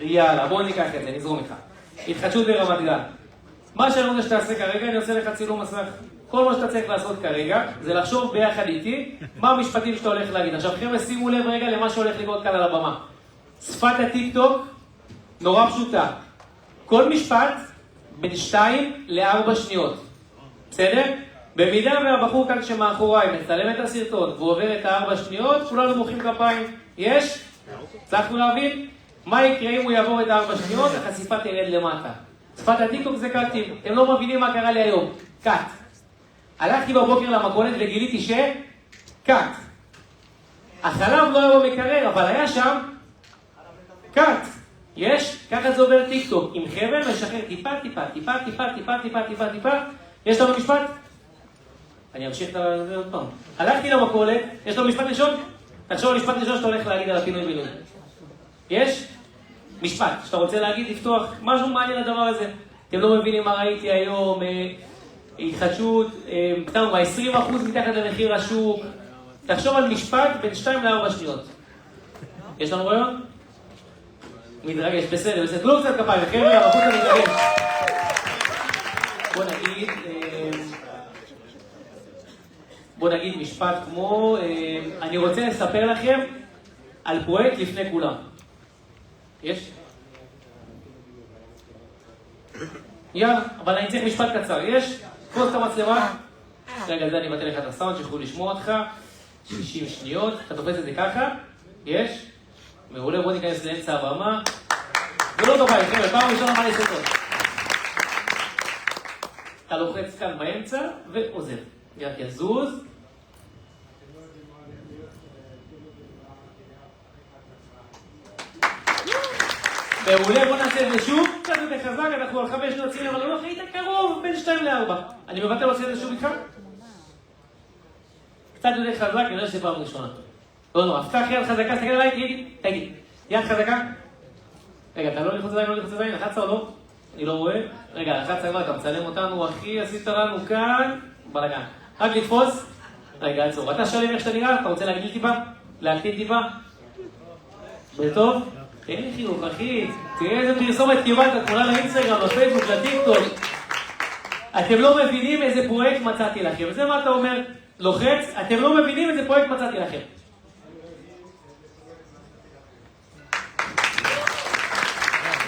C: יאללה, בואו ניקח את זה, נזרום איתך. התחדשות ברמת גן. מה שאני רוצה שתעשה כרגע, אני עושה לך צילום מסך. כל מה שאתה צריך לעשות כרגע, זה לחשוב ביחד איתי מה המשפטים שאתה הולך להגיד. עכשיו חבר'ה, שימו לב רגע למה שהולך לקרות כאן על הבמה. שפת הטיק טוק, נורא פשוטה. כל משפט בין 2 ל-4 שניות. בסדר? במידה והבחור כאן שמאחוריי מצלם את הסרטון ועובר את 4 שניות, כולנו מוחאים כפיים. יש? הצלחנו להבין? מה יקרה אם הוא יעבור את 4 שניות? החשיפה תרד למטה. שפת הטיקטוק זה קאטים. אתם לא מבינים מה קרה לי היום. קאט. הלכתי בבוקר למכולת וגיליתי קאט. החלב לא היה במקרר, אבל היה שם קאט. יש? ככה זה עובר טיקטוק. עם חבל משחרר טיפה. יש לנו משפט? אני אמשיך את זה עוד פעם. הלכתי למכולת, יש לנו משפט ראשון? תחשוב על משפט ראשון שאתה הולך להגיד על הפינוי בינוי. יש? משפט, שאתה רוצה להגיד, לפתוח משהו מעניין לדבר הזה. אתם לא מבינים מה ראיתי היום, התחדשות, כתבנו, 20% מתחת למחיר השוק. תחשוב על משפט בין 2 ל-4 שניות. יש לנו רעיון? מתרגש, בסדר. תלו קצת כפיים, חבר'ה, הרבות המתרגש. בוא נגיד משפט כמו, אני רוצה לספר לכם על פרויקט לפני כולם. יש? יאללה, אבל אני צריך משפט קצר. יש? תפוס את המצלמה. רגע, זה אני מבטל לך את הסאונד שיכולו לשמוע אותך. 60 שניות. אתה תופס את זה ככה? יש? מעולה, בוא ניכנס לאמצע הבמה. זה לא טובה, חבר'ה, פעם ראשונה מה לעשות עוד. אתה לוחץ כאן באמצע ועוזב. רק יזוז. מעולה, בוא נעשה את זה שוב. קצת יותר חזק, אנחנו על 5 שניות צילים, אבל לא היית קרוב בין 2 ל-4. אני מבטל עושה את זה שוב איתך. קצת יותר חזק, אני רואה שזה פעם ראשונה. לא נורא, פתח יד חזקה, תסתכל עליי, תגיד. יד חזקה. רגע, אתה לא לחוץ עדיין, לחצת או לא? אני לא רואה. רגע, לחצת כבר, אתה מצלם אותנו, אחי, עשית לנו כאן. בלגן. רק לתפוס. רגע, עצור. אתה שלם איך שאתה נראה? אתה רוצה להגדיל טיפה? להקטין טיפה? בטוב? תן לי חיוך, אחי. תראה איזה פרסומת קיבלת, תמונה לאינסטגרם, לפייסבוק, לטיקטוק. אתם לא מבינים איזה פרויקט מצאתי לכם. וזה מה אתה אומר? לוחץ, אתם לא מבינים איזה פרויקט מצאתי לכם.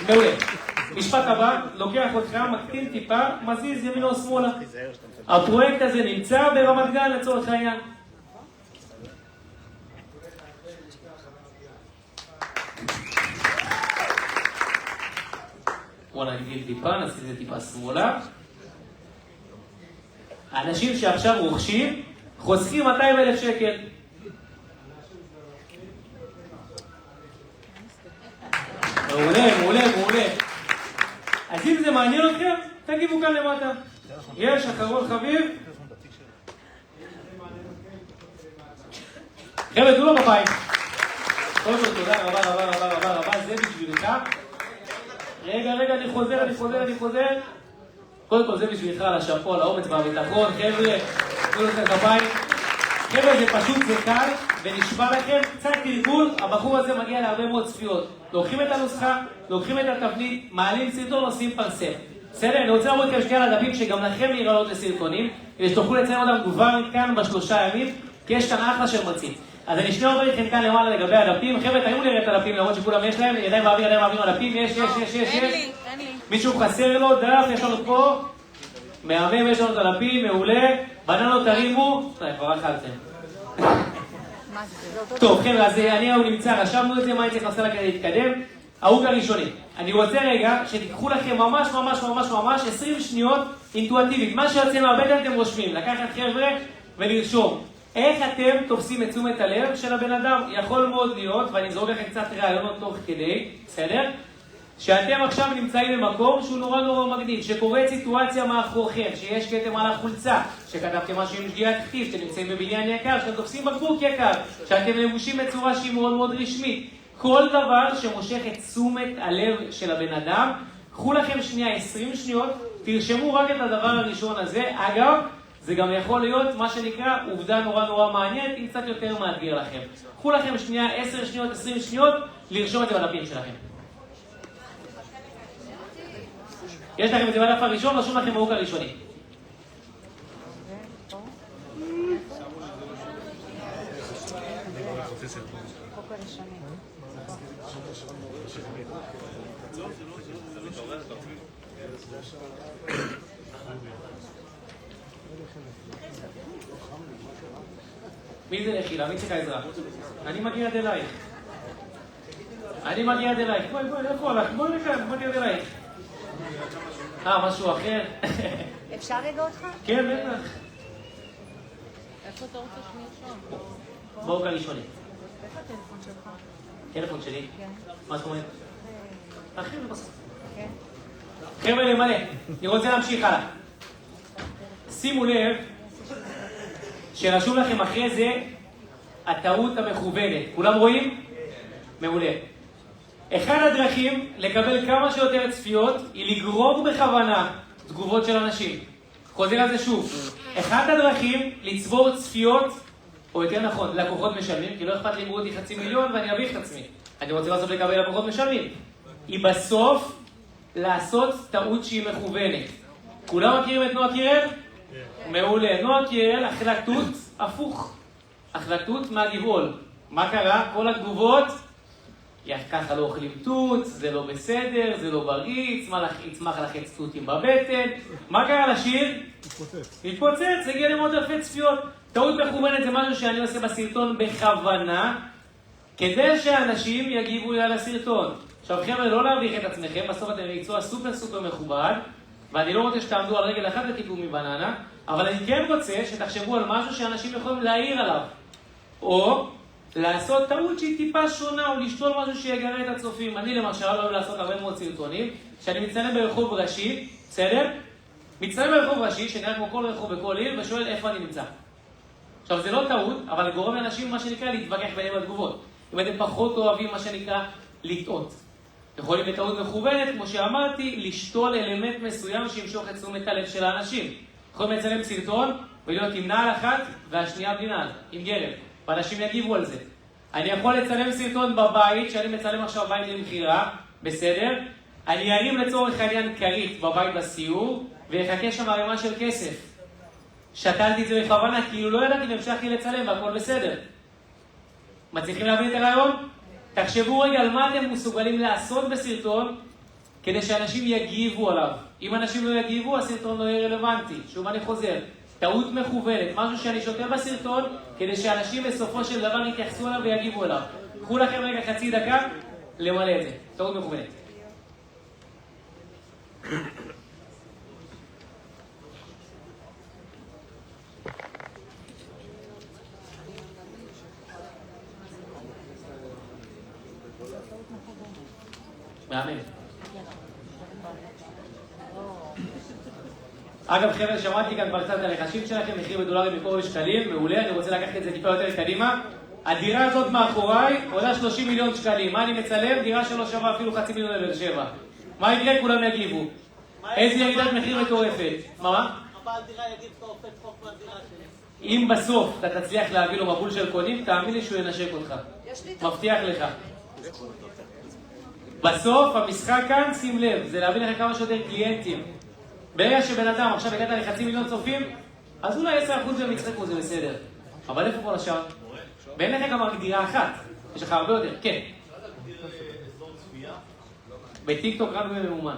C: מעולה. משפט הבא, לוקח אותך, מקטין טיפה, מזיז ימינו או שמאלה. הפרויקט הזה נמצא ברמת גן לצורך העניין. בוא נגדיל טיפה, נעשה את זה טיפה שמאלה. האנשים שעכשיו רוכשים, חוסכים 200,000 שקל. מעולה. אז אם זה מעניין אתכם, תגיבו כאן למטה. יש, אחרון חביב. חבר'ה, תנו לו בבית. קודם כל, תודה רבה, זה בשבילך. רגע, אני חוזר. קודם כל, זה בשבילך, על השאפו, על האומץ והביטחון. חבר'ה, תנו לכם כפיים. חבר'ה, זה פשוט, זה קל, ונשמע לכם קצת תרגול. הבחור הזה מגיע להרבה מאוד צפיות. לוקחים את הנוסחה, לוקחים את התבנית, מעלים סרטון, עושים פרסם. בסדר, אני רוצה לעמוד כאן שנייה על הדפים שגם לכם להיראות לסרטונים, כדי שתוכלו לציין אותם כבר כאן ב3 ימים, כי יש כאן אחלה של מרצים. אז אני שני עובר איתכם כאן למעלה לגבי הדפים. חבר'ה, תראו לי את הדפים, למרות שכולם יש להם. ידיים באוויר, ידיים באוויר הדפים. יש.
F: אין לי.
C: מישהו חסר לו דף, יש לנו פה. מהמם, יש לנו את הדפים, מעולה. בננות תרימו. כבר אכלתם. טוב, חבר'ה, אז אני הוא נמצא, רשמנו את זה, מה אני צריך לעשות כדי להתקדם? ההוג הראשוני. אני רוצה רגע שתיקחו לכם ממש 20 שניות אינטואטיבית. מה שיוצא מהבטן אתם רושמים. לקחת חבר'ה ולרשום. איך אתם תופסים את תשומת הלב של הבן אדם? יכול מאוד להיות, ואני זורק לכם קצת רעיונות תוך כדי, בסדר? שאתם עכשיו נמצאים במקום שהוא נורא מגניב, שקורית סיטואציה מאחוריכם, שיש כתם על החולצה, שכתבתם משהו עם שגיאת כתיב, שאתם נמצאים בבניין יקר, שאתם תופסים בקבוק יקר, שאתם לבושים בצורה שהיא מאוד רשמית. כל דבר שמושך את תשומת הלב של הבן אדם, קחו לכם שנייה 20 שניות, תרשמו רק את הדבר הראשון הזה. אגב, זה גם יכול להיות מה שנקרא עובדה נורא מעניינת, אם קצת יותר מאתגר לכם. קחו לכם שנייה 10 שניות, 20 שניות, לרשום את זה בדפים שלכם. יש לכם את זה בדף הראשון, רשום לכם בהוג הראשוני. מי זה נחילה? מי צריך עזרה? אני מגיע עד אלייך. בואי, איפה הלך? בואי לכאן, בואי עד אלייך. משהו אחר?
F: אפשר רגע אותך?
C: כן, בטח.
F: איפה אתה רוצה שנרשום?
C: בהוג הראשוני.
F: איפה הטלפון שלך?
C: טלפון שלי?
F: כן.
C: מה זאת אומרת? אחרי זה בסוף.
F: כן.
C: חבר'ה, למלא. אני רוצה להמשיך הלאה. שימו לב שרשום לכם אחרי זה הטעות המכוונת. כולם רואים? מעולה. אחד הדרכים לקבל כמה שיותר צפיות היא לגרום בכוונה תגובות של אנשים. חוזר על זה שוב. אחד הדרכים לצבור צפיות, או יותר נכון, לקוחות משלמים, כי לא אכפת לי אם אותי 500,000 ואני אביך את עצמי. אני רוצה בסוף לקבל לקוחות משלמים. היא בסוף לעשות טעות שהיא מכוונת. כולם מכירים את נועה קירל? מעולה. נועה קירל, החלטות הפוך. החלטות מהגבעול. מה קרה? כל התגובות, ככה לא אוכלים תות, זה לא בסדר, זה לא בריא, יצמח לך תותים בבטן. מה קרה לשיר? התפוצץ, הגיע למאות אלפי צפיות. טעות מכוונת זה משהו שאני עושה בסרטון בכוונה, כדי שאנשים יגיבו על הסרטון. עכשיו חבר'ה, לא להביך את עצמכם, בסוף אתם מקצוע סופר מכובד, ואני לא רוצה שתעמדו על רגל אחת ותיפלו מבננה, אבל אני כן רוצה שתחשבו על משהו שאנשים יכולים להעיר עליו. או לעשות טעות שהיא טיפה שונה, או לשתול משהו שיגרה את הצופים. אני למשל לא אוהב לעשות הרבה מאוד סרטונים, שאני מצטלם ברחוב ראשי, בסדר? מצטלם ברחוב ראשי, שנראה כמו כל רחוב בכל עיר, ושואל איפה אני נמצא. עכשיו זה לא טעות, אבל גורם לאנשים מה שנקרא להתווכח ביניהם בתגובות. אם אתם פחות אוהבים מה שנקרא לטעות. יכולים בטעות מכוונת, כמו שאמרתי, לשתול אלמנט מסוים שימשוך את תשומת הלב של האנשים. יכולים לצלם סרטון ולהיות עם נעל אחת והשנייה בלי נעל, עם גרב. ואנשים יגיבו על זה. אני יכול לצלם סרטון בבית, שאני מצלם עכשיו בית למכירה, בסדר? אני ארים לצורך העניין כרית בבית בסיור, ויחכה שם ערימה של כסף. שתלתי את זה בכוונה, כאילו לא ידעתי והמשכתי לצלם והכל בסדר. מצליחים להבין את הרעיון? תחשבו רגע על מה אתם מסוגלים לעשות בסרטון, כדי שאנשים יגיבו עליו. אם אנשים לא יגיבו, הסרטון לא יהיה רלוונטי. שוב אני חוזר. טעות מכוונת, משהו שאני שותה בסרטון, כדי שאנשים בסופו של דבר יתייחסו אליו ויגיבו אליו. קחו לכם רגע חצי דקה למלא את זה. טעות מכוונת. מאמן. אגב חבר'ה, שמעתי כאן כבר קצת על הרכשים שלכם, מחיר בדולרים במקום בשקלים, מעולה, אני רוצה לקחת את זה טיפה יותר קדימה. הדירה הזאת מאחוריי עולה 30 מיליון שקלים. מה אני מצלם? דירה שלא שווה אפילו 500,000 לבאר שבע. מה יקרה? כולם יגיבו. איזה ירידת מחיר מטורפת. מה?
G: הבעל דירה יגיד שאתה עושה צחוק מהדירה שלי.
C: אם בסוף אתה תצליח להביא לו מבול של קונים, תאמין לי שהוא ינשק אותך. מבטיח לך. בסוף המשחק כאן, שים לב, זה להביא לך כמה שיותר קליינטים. ברגע שבן אדם עכשיו הגעת ל500,000 צופים, אז אולי 10% הם יצחקו, זה בסדר. אבל איפה כל השאר? ואין לך גם רק דירה אחת, יש לך הרבה יותר, כן. בטיקטוק רק בממומן.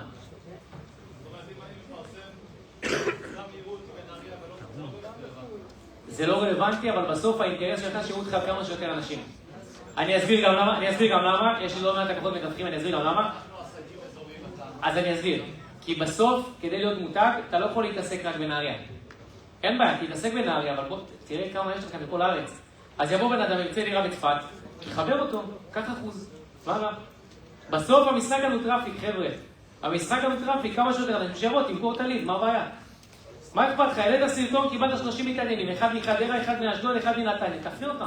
C: זה לא רלוונטי, אבל בסוף האינטרס שלך שירות לך כמה שיותר אנשים. אני אסביר גם למה, יש לי לא מעט לקוחות מתווכים, אני אסביר גם למה. אז אני אסביר. כי בסוף, כדי להיות מותג, אתה לא יכול להתעסק רק בנהריה. אין בעיה, תתעסק בנהריה, אבל בוא, תראה כמה יש לכם בכל הארץ. אז יבוא בן אדם, ירצה דירה בצפת, תחבר אותו, קח אחוז. מה רע? בסוף המשחק עלו טראפיק, חבר'ה. המשחק עלו טראפיק, כמה שיותר אנשים שיבוא, תמכור תליד, מה הבעיה? מה אכפת לך? העלית סרטון, קיבלת 30 מתעניינים, אחד מחדרה, אחד מאשדוד, אחד מנתניה, תפעיל אותם.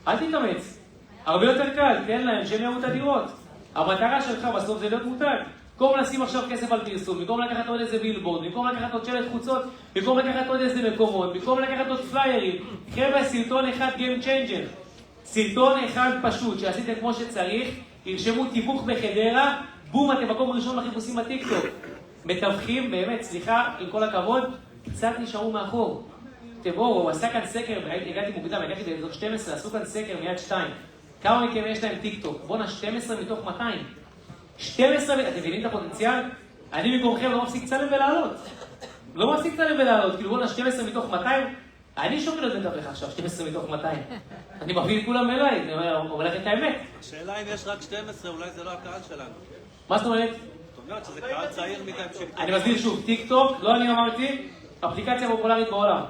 C: אל תתאמץ. הרבה יותר קל, תן להם שהם יראו את הדירות. המטרה שלך בסוף זה להיות מותג. במקום לשים עכשיו כסף על פרסום, במקום לקחת עוד איזה בילבורד, במקום לקחת עוד שלט חוצות, במקום לקחת עוד איזה מקומות, במקום לקחת עוד פליירים. חבר'ה, סרטון אחד Game Changer. סרטון אחד פשוט, שעשיתם כמו שצריך, ירשמו תיווך בחדרה, בום, אתם מקום ראשון בחיפושים בטיקטוק. מתווכים, באמת, סליחה, עם כל הכבוד, קצת נשארו מאחור. תבואו, הוא עשה כאן סקר, הגעתי מוקדם, הגעתי באזור 12, עשו כאן סקר מיד 2. כמה מכם יש להם טיקטוק? בואנה, 12 מתוך 200. 12, אתם מבינים את הפוטנציאל? אני במקומכם לא מפסיק צלם ולעלות. לא מפסיק צלם ולעלות, כאילו בואנה, 12 מתוך 200. אני שוקל את מתווך עכשיו, 12 מתוך 200. אני מביא את כולם אליי, אני אומר לכם את האמת.
G: השאלה אם יש רק 12, אולי זה לא הקהל שלנו.
C: מה זאת אומרת?
G: זאת אומרת שזה קהל צעיר מדי בשביל...
C: אני מסביר שוב, טיקטוק, לא אני אמרתי, אפליקציה פופולרית בעולם.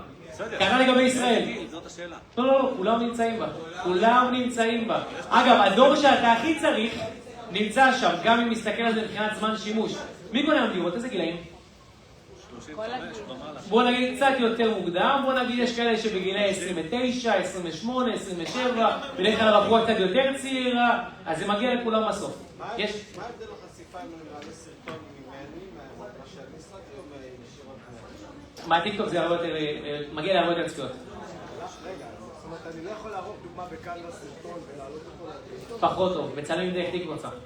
C: כנ"ל לגבי ישראל.
G: זאת השאלה.
C: לא, כולם נמצאים בה. כולם נמצאים בה. אגב, הדור שאתה הכי צריך נמצא שם, גם אם מסתכל על זה מבחינת זמן שימוש. מי קונה היום דירות? איזה גילאים?
G: 35, ומעלה.
C: בוא נגיד קצת יותר מוקדם, בוא נגיד יש כאלה שבגילי 29, 28, 27, בדרך כלל הבחורה קצת יותר צעירה, אז זה מגיע לכולם בסוף. יש...
E: מה ההבדל החשיפה אם אני מעלה סרטון ממני, מה שאני סרטי או מישירות ממני?
C: מהטיקטוק זה הרבה יותר, מגיע להרבה יותר צפיות.
E: רגע, זאת אומרת, אני לא יכול לערוך דוגמה בקנווה סרטון ולהעלות אותו לטיקטוק.
C: פחות טוב, מצלמים דרך טיקטוק.
E: זאת אומרת,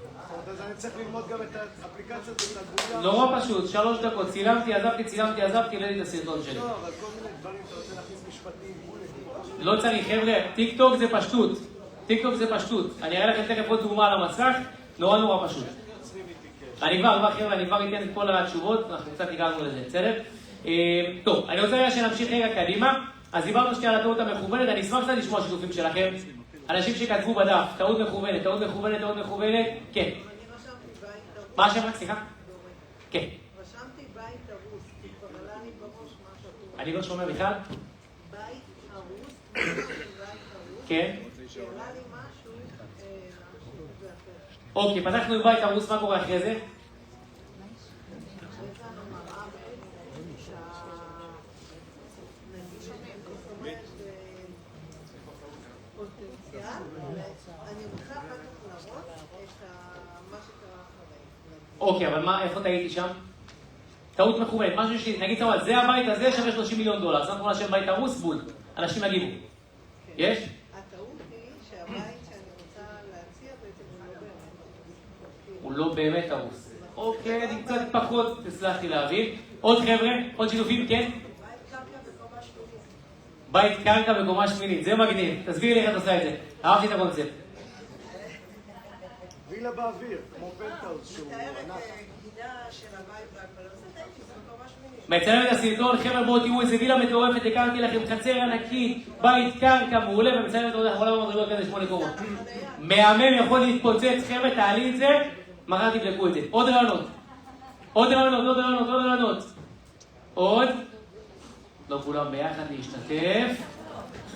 E: אז אני צריך ללמוד גם את האפליקציות ואת הגוגל.
C: נורא פשוט, 3 דקות, צילמתי, עזבתי, העליתי את הסרטון שלי.
E: לא, אבל כל מיני דברים, אתה רוצה להכניס משפטים, בולטים.
C: לא צריך, חבר'ה, טיקטוק זה פשטות. טיקטוק זה פשטות. אני אראה לכם תכף עוד דוגמה על המסך, נורא פשוט. אני כבר אתן את כל התשובות, אנחנו קצת הגענו לזה, בסדר? טוב, אני רוצה שנמשיך רגע קדימה. אז דיברנו שנייה על הטעות המכוונת, אני אשמח קצת לשמוע שיתופים שלכם. אנשים שכתבו בדף, טעות מכוונת, כן. מה השם רק, סליחה? כן.
H: רשמתי בית הרוס, כי כבר עלה לי בראש מה כתוב.
C: אני לא שומע בכלל?
H: בית הרוס,
C: כן.
H: שעלה לי משהו, זה אחר.
C: אוקיי, פתחנו עם בית הרוס, מה קורה אחרי זה?
H: אני רוצה אחר כך להראות את מה שקרה אחרי.
C: אוקיי, אבל איפה טעיתי שם? טעות מכוונת, משהו נגיד סבבה, זה הבית הזה שווה 30 מיליון דולר, שמת מולה שם בית הרוס, בול, אנשים יגיבו. יש?
H: הטעות היא שהבית שאני רוצה להציע בעצם
C: הוא לא באמת הרוס. אוקיי, אני קצת פחות, תסלחתי להבין. עוד חבר'ה, עוד שיתופים, כן? בית קרקע בקומה שמינית, זה מגניב. תסבירי לי איך את עושה את זה. אהבתי את הקונספט.
E: וילה באוויר, כמו פנטהאוס שהוא
H: מתארת
E: ענק.
H: גידה של הבית והגבלות, זה מקומה שמינית.
C: מצלם את הסרטון, חבר'ה בואו תראו איזה וילה מטורפת, הכרתי לכם חצר ענקית, בית קרקע מעולה, ומצלם את עוד יכולה במדרגות כזה 8 קומות. מהמם יכול להתפוצץ, חבר'ה, תעלי את זה, מחר תבדקו את זה. עוד רעיונות. עוד. לא כולם ביחד להשתתף.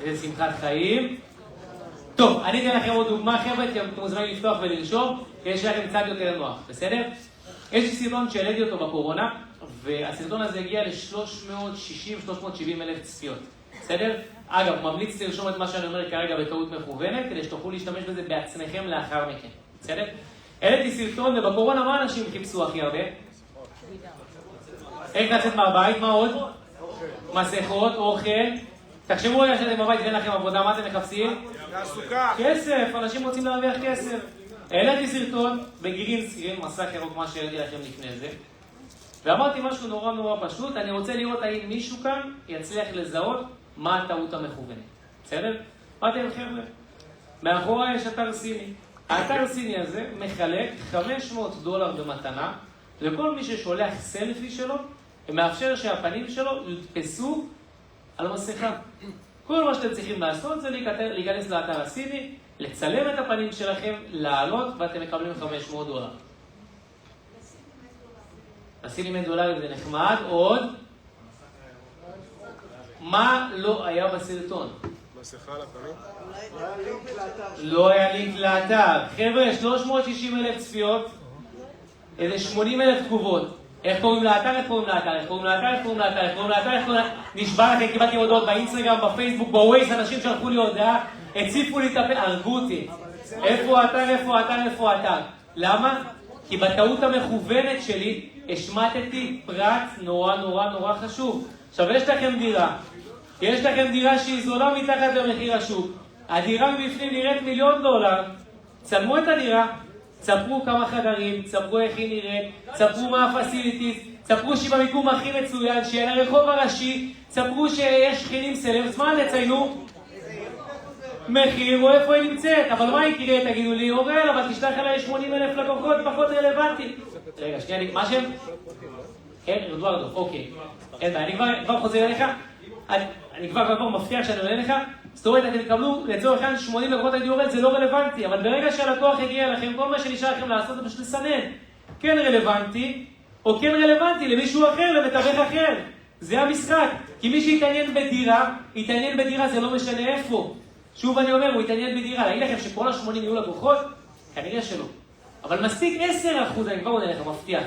C: איזה שמחת חיים. טוב, אני אתן לכם עוד דוגמה, חבר'ה, כי אתם מוזמנים לפתוח ולרשום, כי יש לכם קצת יותר נוח, בסדר? יש לי סרטון שהעליתי אותו בקורונה, והסרטון הזה הגיע ל-360-370 אלף צפיות, בסדר? אגב, ממליץ לרשום את מה שאני אומר כרגע בטעות מכוונת, כדי שתוכלו להשתמש בזה בעצמכם לאחר מכן, בסדר? העליתי סרטון, ובקורונה מה אנשים חיפשו הכי הרבה? איך לצאת מהבית, מה עוד? מסכות, אוכל. תחשבו רגע שאתם בבית ואין לכם עבודה, מה אתם מחפשים?
E: תעסוקה.
C: כסף, אנשים רוצים להרוויח כסף. העליתי סרטון בגרין סקרין, מסך ירוק, מה שהעליתי לכם לפני זה. ואמרתי משהו נורא פשוט, אני רוצה לראות האם מישהו כאן יצליח לזהות מה הטעות המכוונת. בסדר? אמרתי להם, חבר'ה, מאחורה יש אתר סיני. האתר הסיני הזה מחלק $500 במתנה לכל מי ששולח סלפי שלו ומאפשר שהפנים שלו יודפסו על מסכה. כל מה שאתם צריכים לעשות זה להיכנס לאתר הסיני, לצלם את הפנים שלכם, לעלות ואתם מקבלים $500. הסיני $100 זה נחמד. עוד? מה לא היה בסרטון?
E: מסכה על הפנים?
C: לא היה לינק לאתר. חבר'ה, 360,000 צפיות, איזה 80,000 תגובות. איך קוראים לאתר? נשבע לכם, קיבלתי הודעות באינסטגרם, בפייסבוק, בווייז, אנשים שלחו לי הודעה, הציפו לי את הפה, הרגו אותי. איפה האתר? למה? כי בטעות המכוונת שלי השמטתי פרט נורא חשוב. עכשיו יש לכם דירה שהיא זולה מתחת למחיר השוק. הדירה מבפנים נראית $1,000,000. צלמו את הדירה, תספרו כמה חדרים, תספרו איך היא נראית, תספרו מה הפסיליטיז, תספרו שהיא במיקום הכי מצוין, שיהיה לרחוב הראשי, תספרו שיש שכנים סלבס, מה תציינו? מחיר או איפה היא נמצאת. אבל מה יקרה? תגידו לי, אוראל, אבל תשלח אליי 80,000 לקוחות פחות רלוונטי. רגע, שנייה, מה שם? אדוארדו, אוקיי. אין בעיה, אני כבר חוזר אליך. אני כבר מבטיח שאני עולה לך. זאת אומרת, אתם תקבלו לצורך העניין 80 לקוחות הייתי אומר, זה לא רלוונטי, אבל ברגע שהלקוח הגיע לכם, כל מה שנשאר לכם לעשות זה פשוט לסנן. כן רלוונטי, או כן רלוונטי למישהו אחר, למתווך אחר. זה המשחק. כי מי יתעניין בדירה זה לא משנה איפה. שוב אני אומר, הוא יתעניין בדירה. להגיד לכם שכל ה-80 יהיו לקוחות? כנראה שלא. אבל מספיק 10%, אני כבר עונה לך, מבטיח.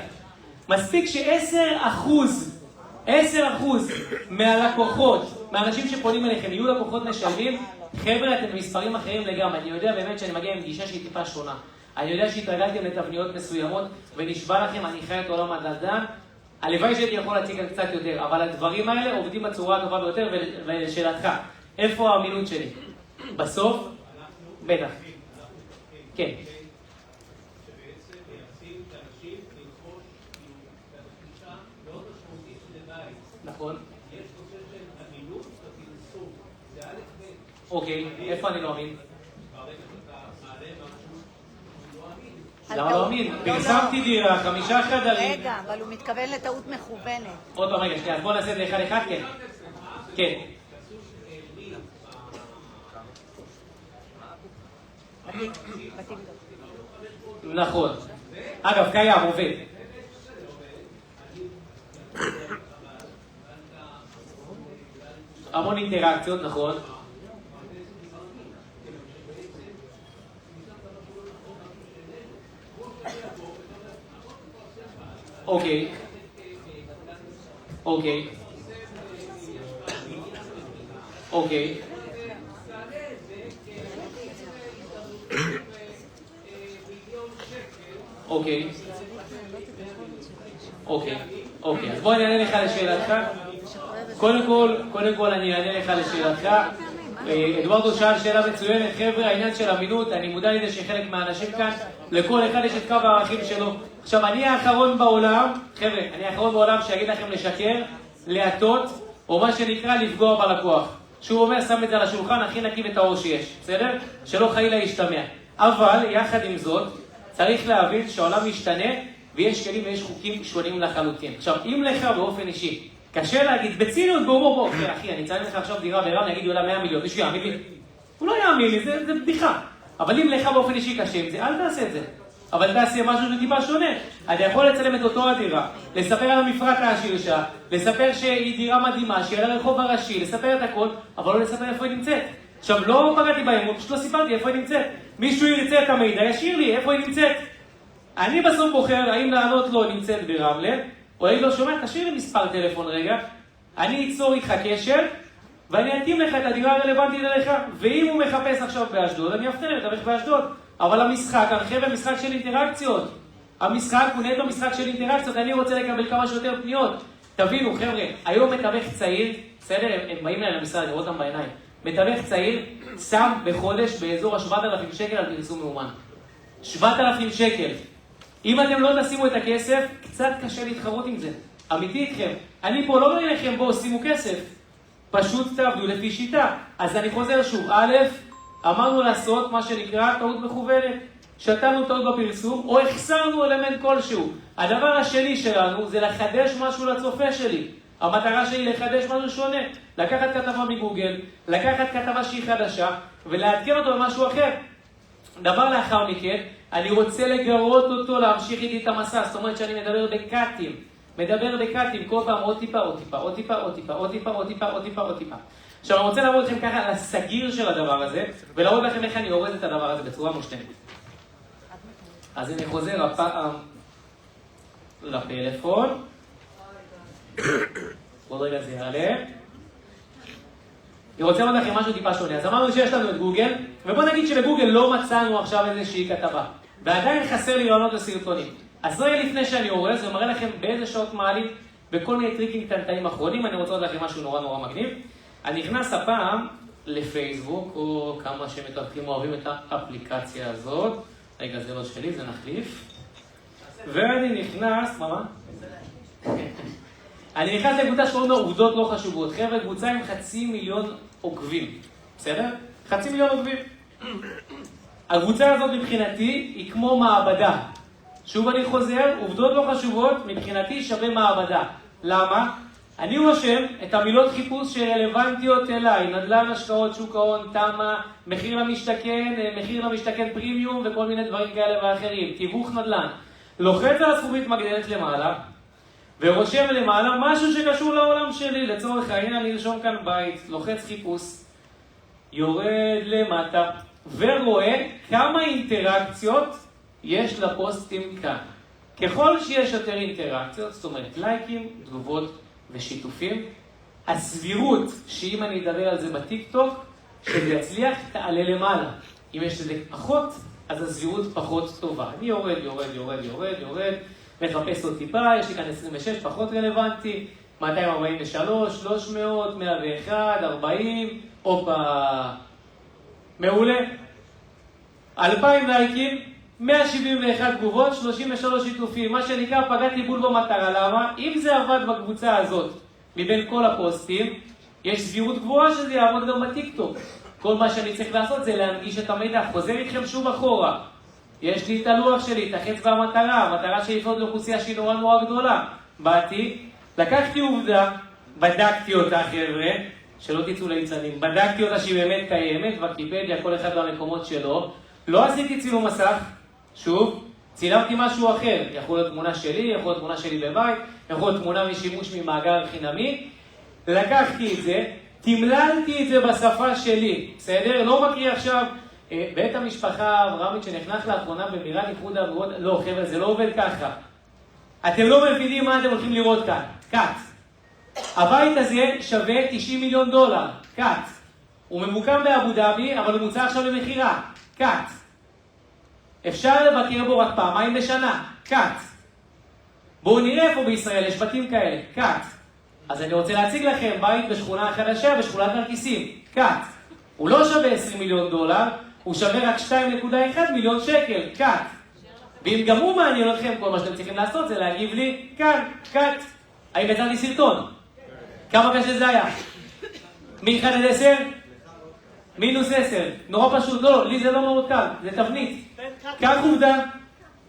C: מספיק ש10% מהלקוחות, מהאנשים שפונים אליכם, יהיו לקוחות משלמים, חבר'ה, אתם במספרים אחרים לגמרי. אני יודע באמת שאני מגיע עם גישה שהיא טיפה שונה. אני יודע שהתרגלתם לתבניות מסוימות, ונשבע לכם, אני חי את עולם הדלדן. הלוואי שהייתי יכול להציג כאן קצת יותר, אבל הדברים האלה עובדים בצורה הטובה ביותר, ולשאלתך, איפה האמינות שלי? בסוף? בטח. כן. נכון. אוקיי, איפה אני לא אמין? למה לא אמין? פרסמתי דירה, 5 חדרים.
F: רגע, אבל הוא מתכוון לטעות מכוונת.
C: עוד פעם, רגע, שנייה, בוא נעשה את זה אחד, כן. כן.
F: בתים.
C: נכון. אגב, קיים, עובד. המון אינטראקציות, נכון. אוקיי. אוקיי. אוקיי. אוקיי. אוקיי. אז בוא אני אענה לך לשאלתך. קודם כל אני אענה לך לשאלתך. אדוארדו שאל שאלה מצוינת. חבר'ה, העניין של אמינות, אני מודע לזה שחלק מהאנשים כאן, לכל אחד יש את קו הערכים שלו. עכשיו, אני האחרון בעולם, חבר'ה, אני האחרון בעולם שיגיד לכם לשקר, להטות, או מה שנקרא לפגוע בלקוח. שהוא אומר, שם את זה על השולחן, הכי נקי וטהור שיש, בסדר? שלא חלילה ישתמע. אבל, יחד עם זאת, צריך להבין שהעולם משתנה, ויש כלים ויש חוקים שונים לחלוטין. עכשיו, אם לך באופן אישי, קשה להגיד, בציניות, בהומור, אחי, אני צריך לך עכשיו דירה ברם, אני אגיד, יולה 100 מיליון, מישהו יאמין לי? הוא לא יאמין לי, זה בדיחה. אבל אם לך באופן אישי קשה עם זה, אל תעשה את זה. אבל תעשה משהו שטיפה שונה. אתה יכול לצלם את אותו הדירה, לספר על המפרט העשיר שלה, לספר שהיא דירה מדהימה, שהיא על הרחוב הראשי, לספר את הכל, אבל לא לספר איפה היא נמצאת. עכשיו, לא פגעתי באמון, פשוט לא סיפרתי איפה היא נמצאת. מישהו ירצה את המידע, ישאיר לי איפה היא נמצאת. אני בסוף בוחר האם לענות לו נמצאת ברמלה, או האם לא שומע, תשאיר לי מספר טלפון רגע, אני אצור איתך קשר, ואני אתאים לך את הדירה הרלוונטית אליך, ואם הוא מחפש עכשיו באשדוד, אני אפתן לתווך באשדוד. אבל המשחק, הרחב המשחק של אינטראקציות. המשחק הוא נטו משחק של אינטראקציות, אני רוצה לקבל כמה שיותר פניות. תבינו, חבר'ה, היום מתווך צעיר, בסדר, הם באים אליי למשרד, לראות אותם בעיניים. מתווך צעיר שם בחודש באזור ה-7,000 שקל על פרסום מאומן. 7,000 שקל. אם אתם לא תשימו את הכסף, קצת קשה להתחרות עם זה. אמיתי איתכם. אני פה לא אומר לכם, בואו, שימו כסף. פשוט תעבדו לפי שיטה. אז אני חוזר שוב, א', אמרנו לעשות מה שנקרא טעות מכוונת. שתנו טעות בפרסום או החסרנו אלמנט כלשהו. הדבר השני שלנו זה לחדש משהו לצופה שלי. המטרה שלי לחדש משהו שונה. לקחת כתבה מגוגל, לקחת כתבה שהיא חדשה ולעדכן אותו במשהו אחר. דבר לאחר מכן, אני רוצה לגרות אותו להמשיך איתי את המסע. זאת אומרת שאני מדבר בקאטים. כל פעם עוד טיפה, עוד טיפה, עוד טיפה, עוד טיפה, עוד טיפה, עוד טיפה, עוד טיפה, עוד טיפה. עכשיו אני רוצה להראות לכם ככה לסגיר של הדבר הזה ולהראות לכם איך אני יורד את הדבר הזה בצורה מושלמת. אז אני חוזר הפעם לפלאפון. עוד רגע זה יעלה. אני רוצה לומר לכם משהו טיפה שונה. אז אמרנו שיש לנו את גוגל, ובוא נגיד שבגוגל לא מצאנו עכשיו איזושהי כתבה. ועדיין חסר לי לענות לסרטונים. אז רגע לפני שאני אורז ומראה לכם באיזה שעות מעלים, בכל מיני טריקים קטנטנים אחרונים, אני רוצה לומר לכם משהו נורא נורא מגניב. אני נכנס הפעם לפייסבוק, או כמה שמתרחים אוהבים את האפליקציה הזאת. רגע, זה לא שלי, זה נחליף. ואני נכנס, מה? אני נכנס לקבוצה שקוראים לה עובדות לא חשובות. חבר'ה, קבוצה עם 500,000 עוקבים. בסדר? 500,000 עוקבים. הקבוצה הזאת מבחינתי היא כמו מעבדה. שוב אני חוזר, עובדות לא חשובות מבחינתי שווה מעבדה. למה? אני רושם את המילות חיפוש שרלוונטיות אליי, נדל"ן, השקעות, שוק ההון, תמה, מחיר למשתכן פרימיום וכל מיני דברים כאלה ואחרים, תיווך נדל"ן. לוחץ על הזכוכית מגדלת למעלה ורושם למעלה משהו שקשור לעולם שלי. לצורך העניין אני ארשום כאן בית, לוחץ חיפוש, יורד למטה ורואה כמה אינטראקציות יש לפוסטים כאן. ככל שיש יותר אינטראקציות, זאת אומרת לייקים, תגובות ושיתופים, הסבירות שאם אני אדבר על זה בטיק-טוק, שזה יצליח, תעלה למעלה. אם יש לזה פחות, אז הסבירות פחות טובה. אני יורד, מחפש עוד טיפה, יש לי כאן 26, פחות רלוונטי, 243, 300, 101, 40, אופה, מעולה. 2,000 לייקים, 171 תגובות, 33 שיתופים, מה שנקרא פגעתי בול במטרה. למה? אם זה עבד בקבוצה הזאת, מבין כל הפוסטים, יש סבירות גבוהה שזה יעבוד גם בטיקטוק. כל מה שאני צריך לעשות זה להנגיש את המידע. חוזר איתכם שוב אחורה. יש לי את הלוח שלי, את החץ והמטרה, המטרה שלי לפנות לאוכלוסייה שהיא נורא נורא גדולה. באתי, לקחתי עובדה, בדקתי אותה חבר'ה, שלא תצאו ליצנים, בדקתי אותה שהיא באמת קיימת, ויקיפדיה, כל אחד במקומות שלו. לא עשיתי צילום מסך, שוב, צילמתי משהו אחר. יכול להיות תמונה שלי, יכול להיות תמונה שלי בבית, יכול להיות תמונה משימוש ממאגר חינמי. לקחתי את זה, תמללתי את זה בשפה שלי, בסדר? לא מקריא עכשיו, בית המשפחה האברהמית שנחנך לאחרונה בבירת איחוד האמירויות, לא חבר'ה, זה לא עובד ככה. אתם לא מבינים מה אתם הולכים לראות כאן, קאט. הבית הזה שווה $90 מיליון, קאט. הוא ממוקם באבו דאבי, אבל הוא מוצא עכשיו למחירה, קאט. אפשר לבקר בו רק פעמיים בשנה, קאט. בואו נראה איפה בישראל יש בתים כאלה, קאט. אז אני רוצה להציג לכם בית בשכונה חדשה, בשכונת נרקיסים, קאט. הוא לא שווה $20 מיליון, הוא שווה רק 2.1 מיליון שקל, קאט. ואם גם הוא מעניין אתכם, כל מה שאתם צריכים לעשות זה להגיב לי, כאן, קאט. האם יצאתי סרטון? כמה קשה זה היה? מ-1 עד 10? מינוס 10. נורא פשוט, לא, לי זה לא מאוד קל, זה תבנית. קח עובדה,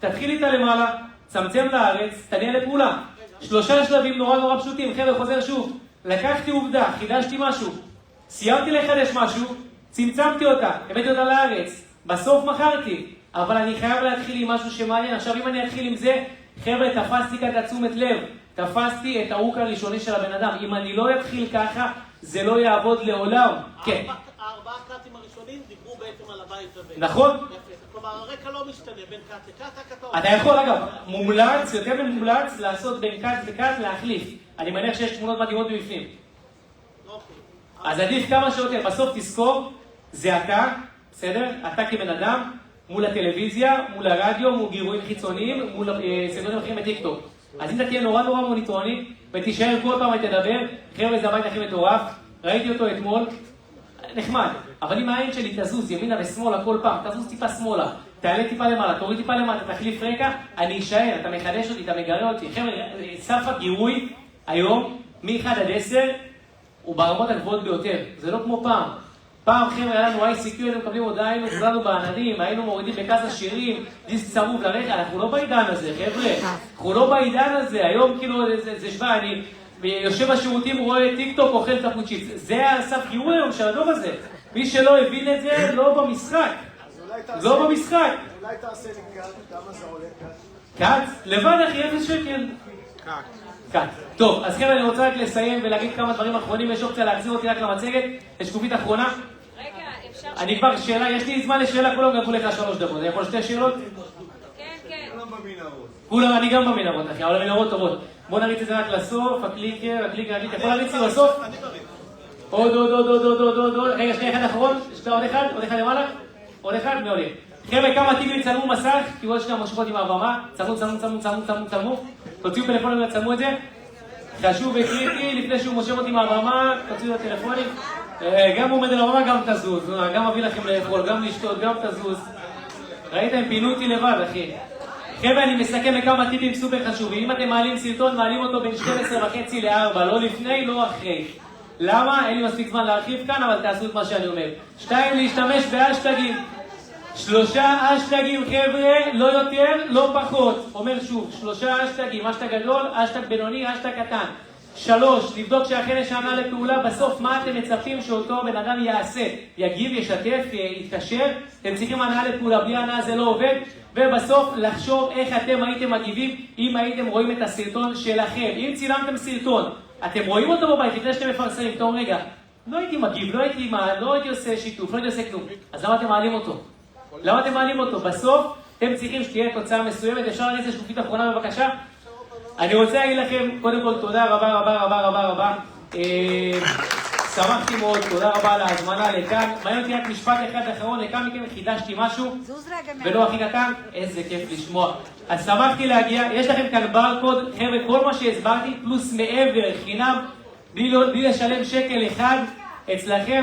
C: תתחיל איתה למעלה, צמצם לארץ, תניע לפעולה. 3 שלבים נורא נורא פשוטים. חבר'ה, חוזר שוב. לקחתי עובדה, חידשתי משהו, סיימתי לחדש משהו, צמצמתי אותה, הבאתי אותה לארץ, בסוף מכרתי, אבל אני חייב להתחיל עם משהו שמעניין. עכשיו אם אני אתחיל עם זה, חבר'ה, תפסתי כאן את תשומת לב, תפסתי את ההוק הראשוני של הבן אדם. אם אני לא אתחיל ככה, זה לא יעבוד לעולם. כן.
I: 4 קאטים הראשונים דיברו בעצם על הבית הזה.
C: נכון?
I: כלומר, הרקע לא משתנה בין קאט לקאט,
C: אתה יכול, אגב, מומלץ, יותר ממומלץ, לעשות בין קאט לקאט להחליף. אני מניח שיש תמונות מדהימות בפנים. אז עדיף כמה שיותר. בסוף תזכור, זה אתה, בסדר? אתה כבן אדם, מול הטלוויזיה, מול הרדיו, מול גירויים חיצוניים, מול סרטונים אחרים בטיקטוק. אז אם אתה תהיה נורא נורא מוניטרוני, ותישאר כל פעם ותדבר, חבר'ה, זה הבית הכי מטורף, ראיתי אותו אתמול, נחמד, אבל אם העין שלי תזוז ימינה ושמאלה כל פעם, תזוז טיפה שמאלה, תעלה טיפה למעלה, תוריד טיפה למטה, תחליף רקע, אני אשאר, אתה מחדש אותי, אתה מגרה אותי. חבר'ה, סף הגירוי היום, מ-1 עד 10, הוא ברמות הגבוהות ביותר. זה לא כמו פעם. פעם חבר'ה היה לנו ICQ, היינו מקבלים הודעה, היינו כולנו בעננים, היינו מורידים בכזה שירים, דיסק צרוף לרקע, אנחנו לא בעידן הזה, חבר'ה. אנחנו לא בעידן הזה. היום כאילו, זה שווה, אני יושב בשירותים, רואה טיק טוק, אוכל קפוצ'יץ. זה הסף קירוי היום של הדוב הזה. מי שלא הבין את זה, לא במשחק. לא במשחק.
E: אולי תעשה לי קאט, כמה זה עולה קאט?
C: קאט? לבד אחי, 0 שקל. קאט. טוב, אז חבר'ה, אני רוצה רק לסיים ולהגיד כמה דברים אחרונים. יש אופציה להחזיר אותי רק למצגת. יש שקופית אחרונה.
J: רגע, אפשר...
C: אני כבר שאלה, יש לי זמן לשאלה, כולם גבו לך 3 דקות. אני יכול 2 שאלות?
J: כן, כן.
E: כולם במנהרות.
C: כולם, אני גם במנהרות, אחי, אבל המנהרות טובות. בוא נריץ את זה רק לסוף, הקליקר. יכול להריץ לי בסוף? עוד. רגע, שנייה, אחד אחרון. עוד אחד למעלה. עוד אחד, מעולה. חבר'ה, כמה טיפים צלמו מסך, כי עוד שנייה מושכות עם הבמה. צלמו. תוציאו פלאפונים וצלמו את זה. חשוב וקריטי, לפני שהוא מושך אותי מהבמה, תוציאו את הטלפונים. גם עומד על הבמה, גם תזוז. גם מביא לכם לאכול, גם לשתות, גם תזוז. ראיתם? פינו אותי לבד, אחי. חבר'ה, אני מסכם בכמה טיפים סופר חשובים. אם אתם מעלים סרטון, מעלים אותו בין 12:30 ל-4, לא לפני, לא אחרי. למה? אין לי מספיק זמן להרחיב כאן, אבל תעשו את מה שאני אומר. 2, להשתמש בהשטגים. 3 השטגים, חבר'ה, לא יותר, לא פחות. אומר שוב, 3 השטגים, השטג גדול, השטג בינוני, השטג קטן. 3, לבדוק שאכן יש ענה לפעולה. בסוף, מה אתם מצפים שאותו בן אדם יעשה? יגיב, ישתף, יתקשר. אתם צריכים ענה לפעולה, בלי ענה זה לא עובד. ובסוף, לחשוב איך אתם הייתם מגיבים אם הייתם רואים את הסרטון שלכם. אם צילמתם סרטון, אתם רואים אותו בבית לפני שאתם מפרסמים, טוב רגע, לא הייתי מגיב, לא הייתי עושה שיתוף, לא הייתי עושה כלום. אז למה אתם מעלים אותו? בסוף, אתם צריכים שתהיה תוצאה מסוימת. אפשר להריץ לשקופית אחרונה בבקשה? אני רוצה להגיד לכם, קודם כל, תודה רבה. שמחתי מאוד, תודה רבה על ההזמנה לכאן. מעניין אותי רק משפט אחד אחרון, לכאן מכם חידשתי משהו, ולא הכי קטן, איזה כיף לשמוע. אז שמחתי להגיע, יש לכם כאן ברקוד, חבר'ה, כל מה שהסברתי, פלוס מעבר, חינם, בלי לשלם שקל אחד, אצלכם.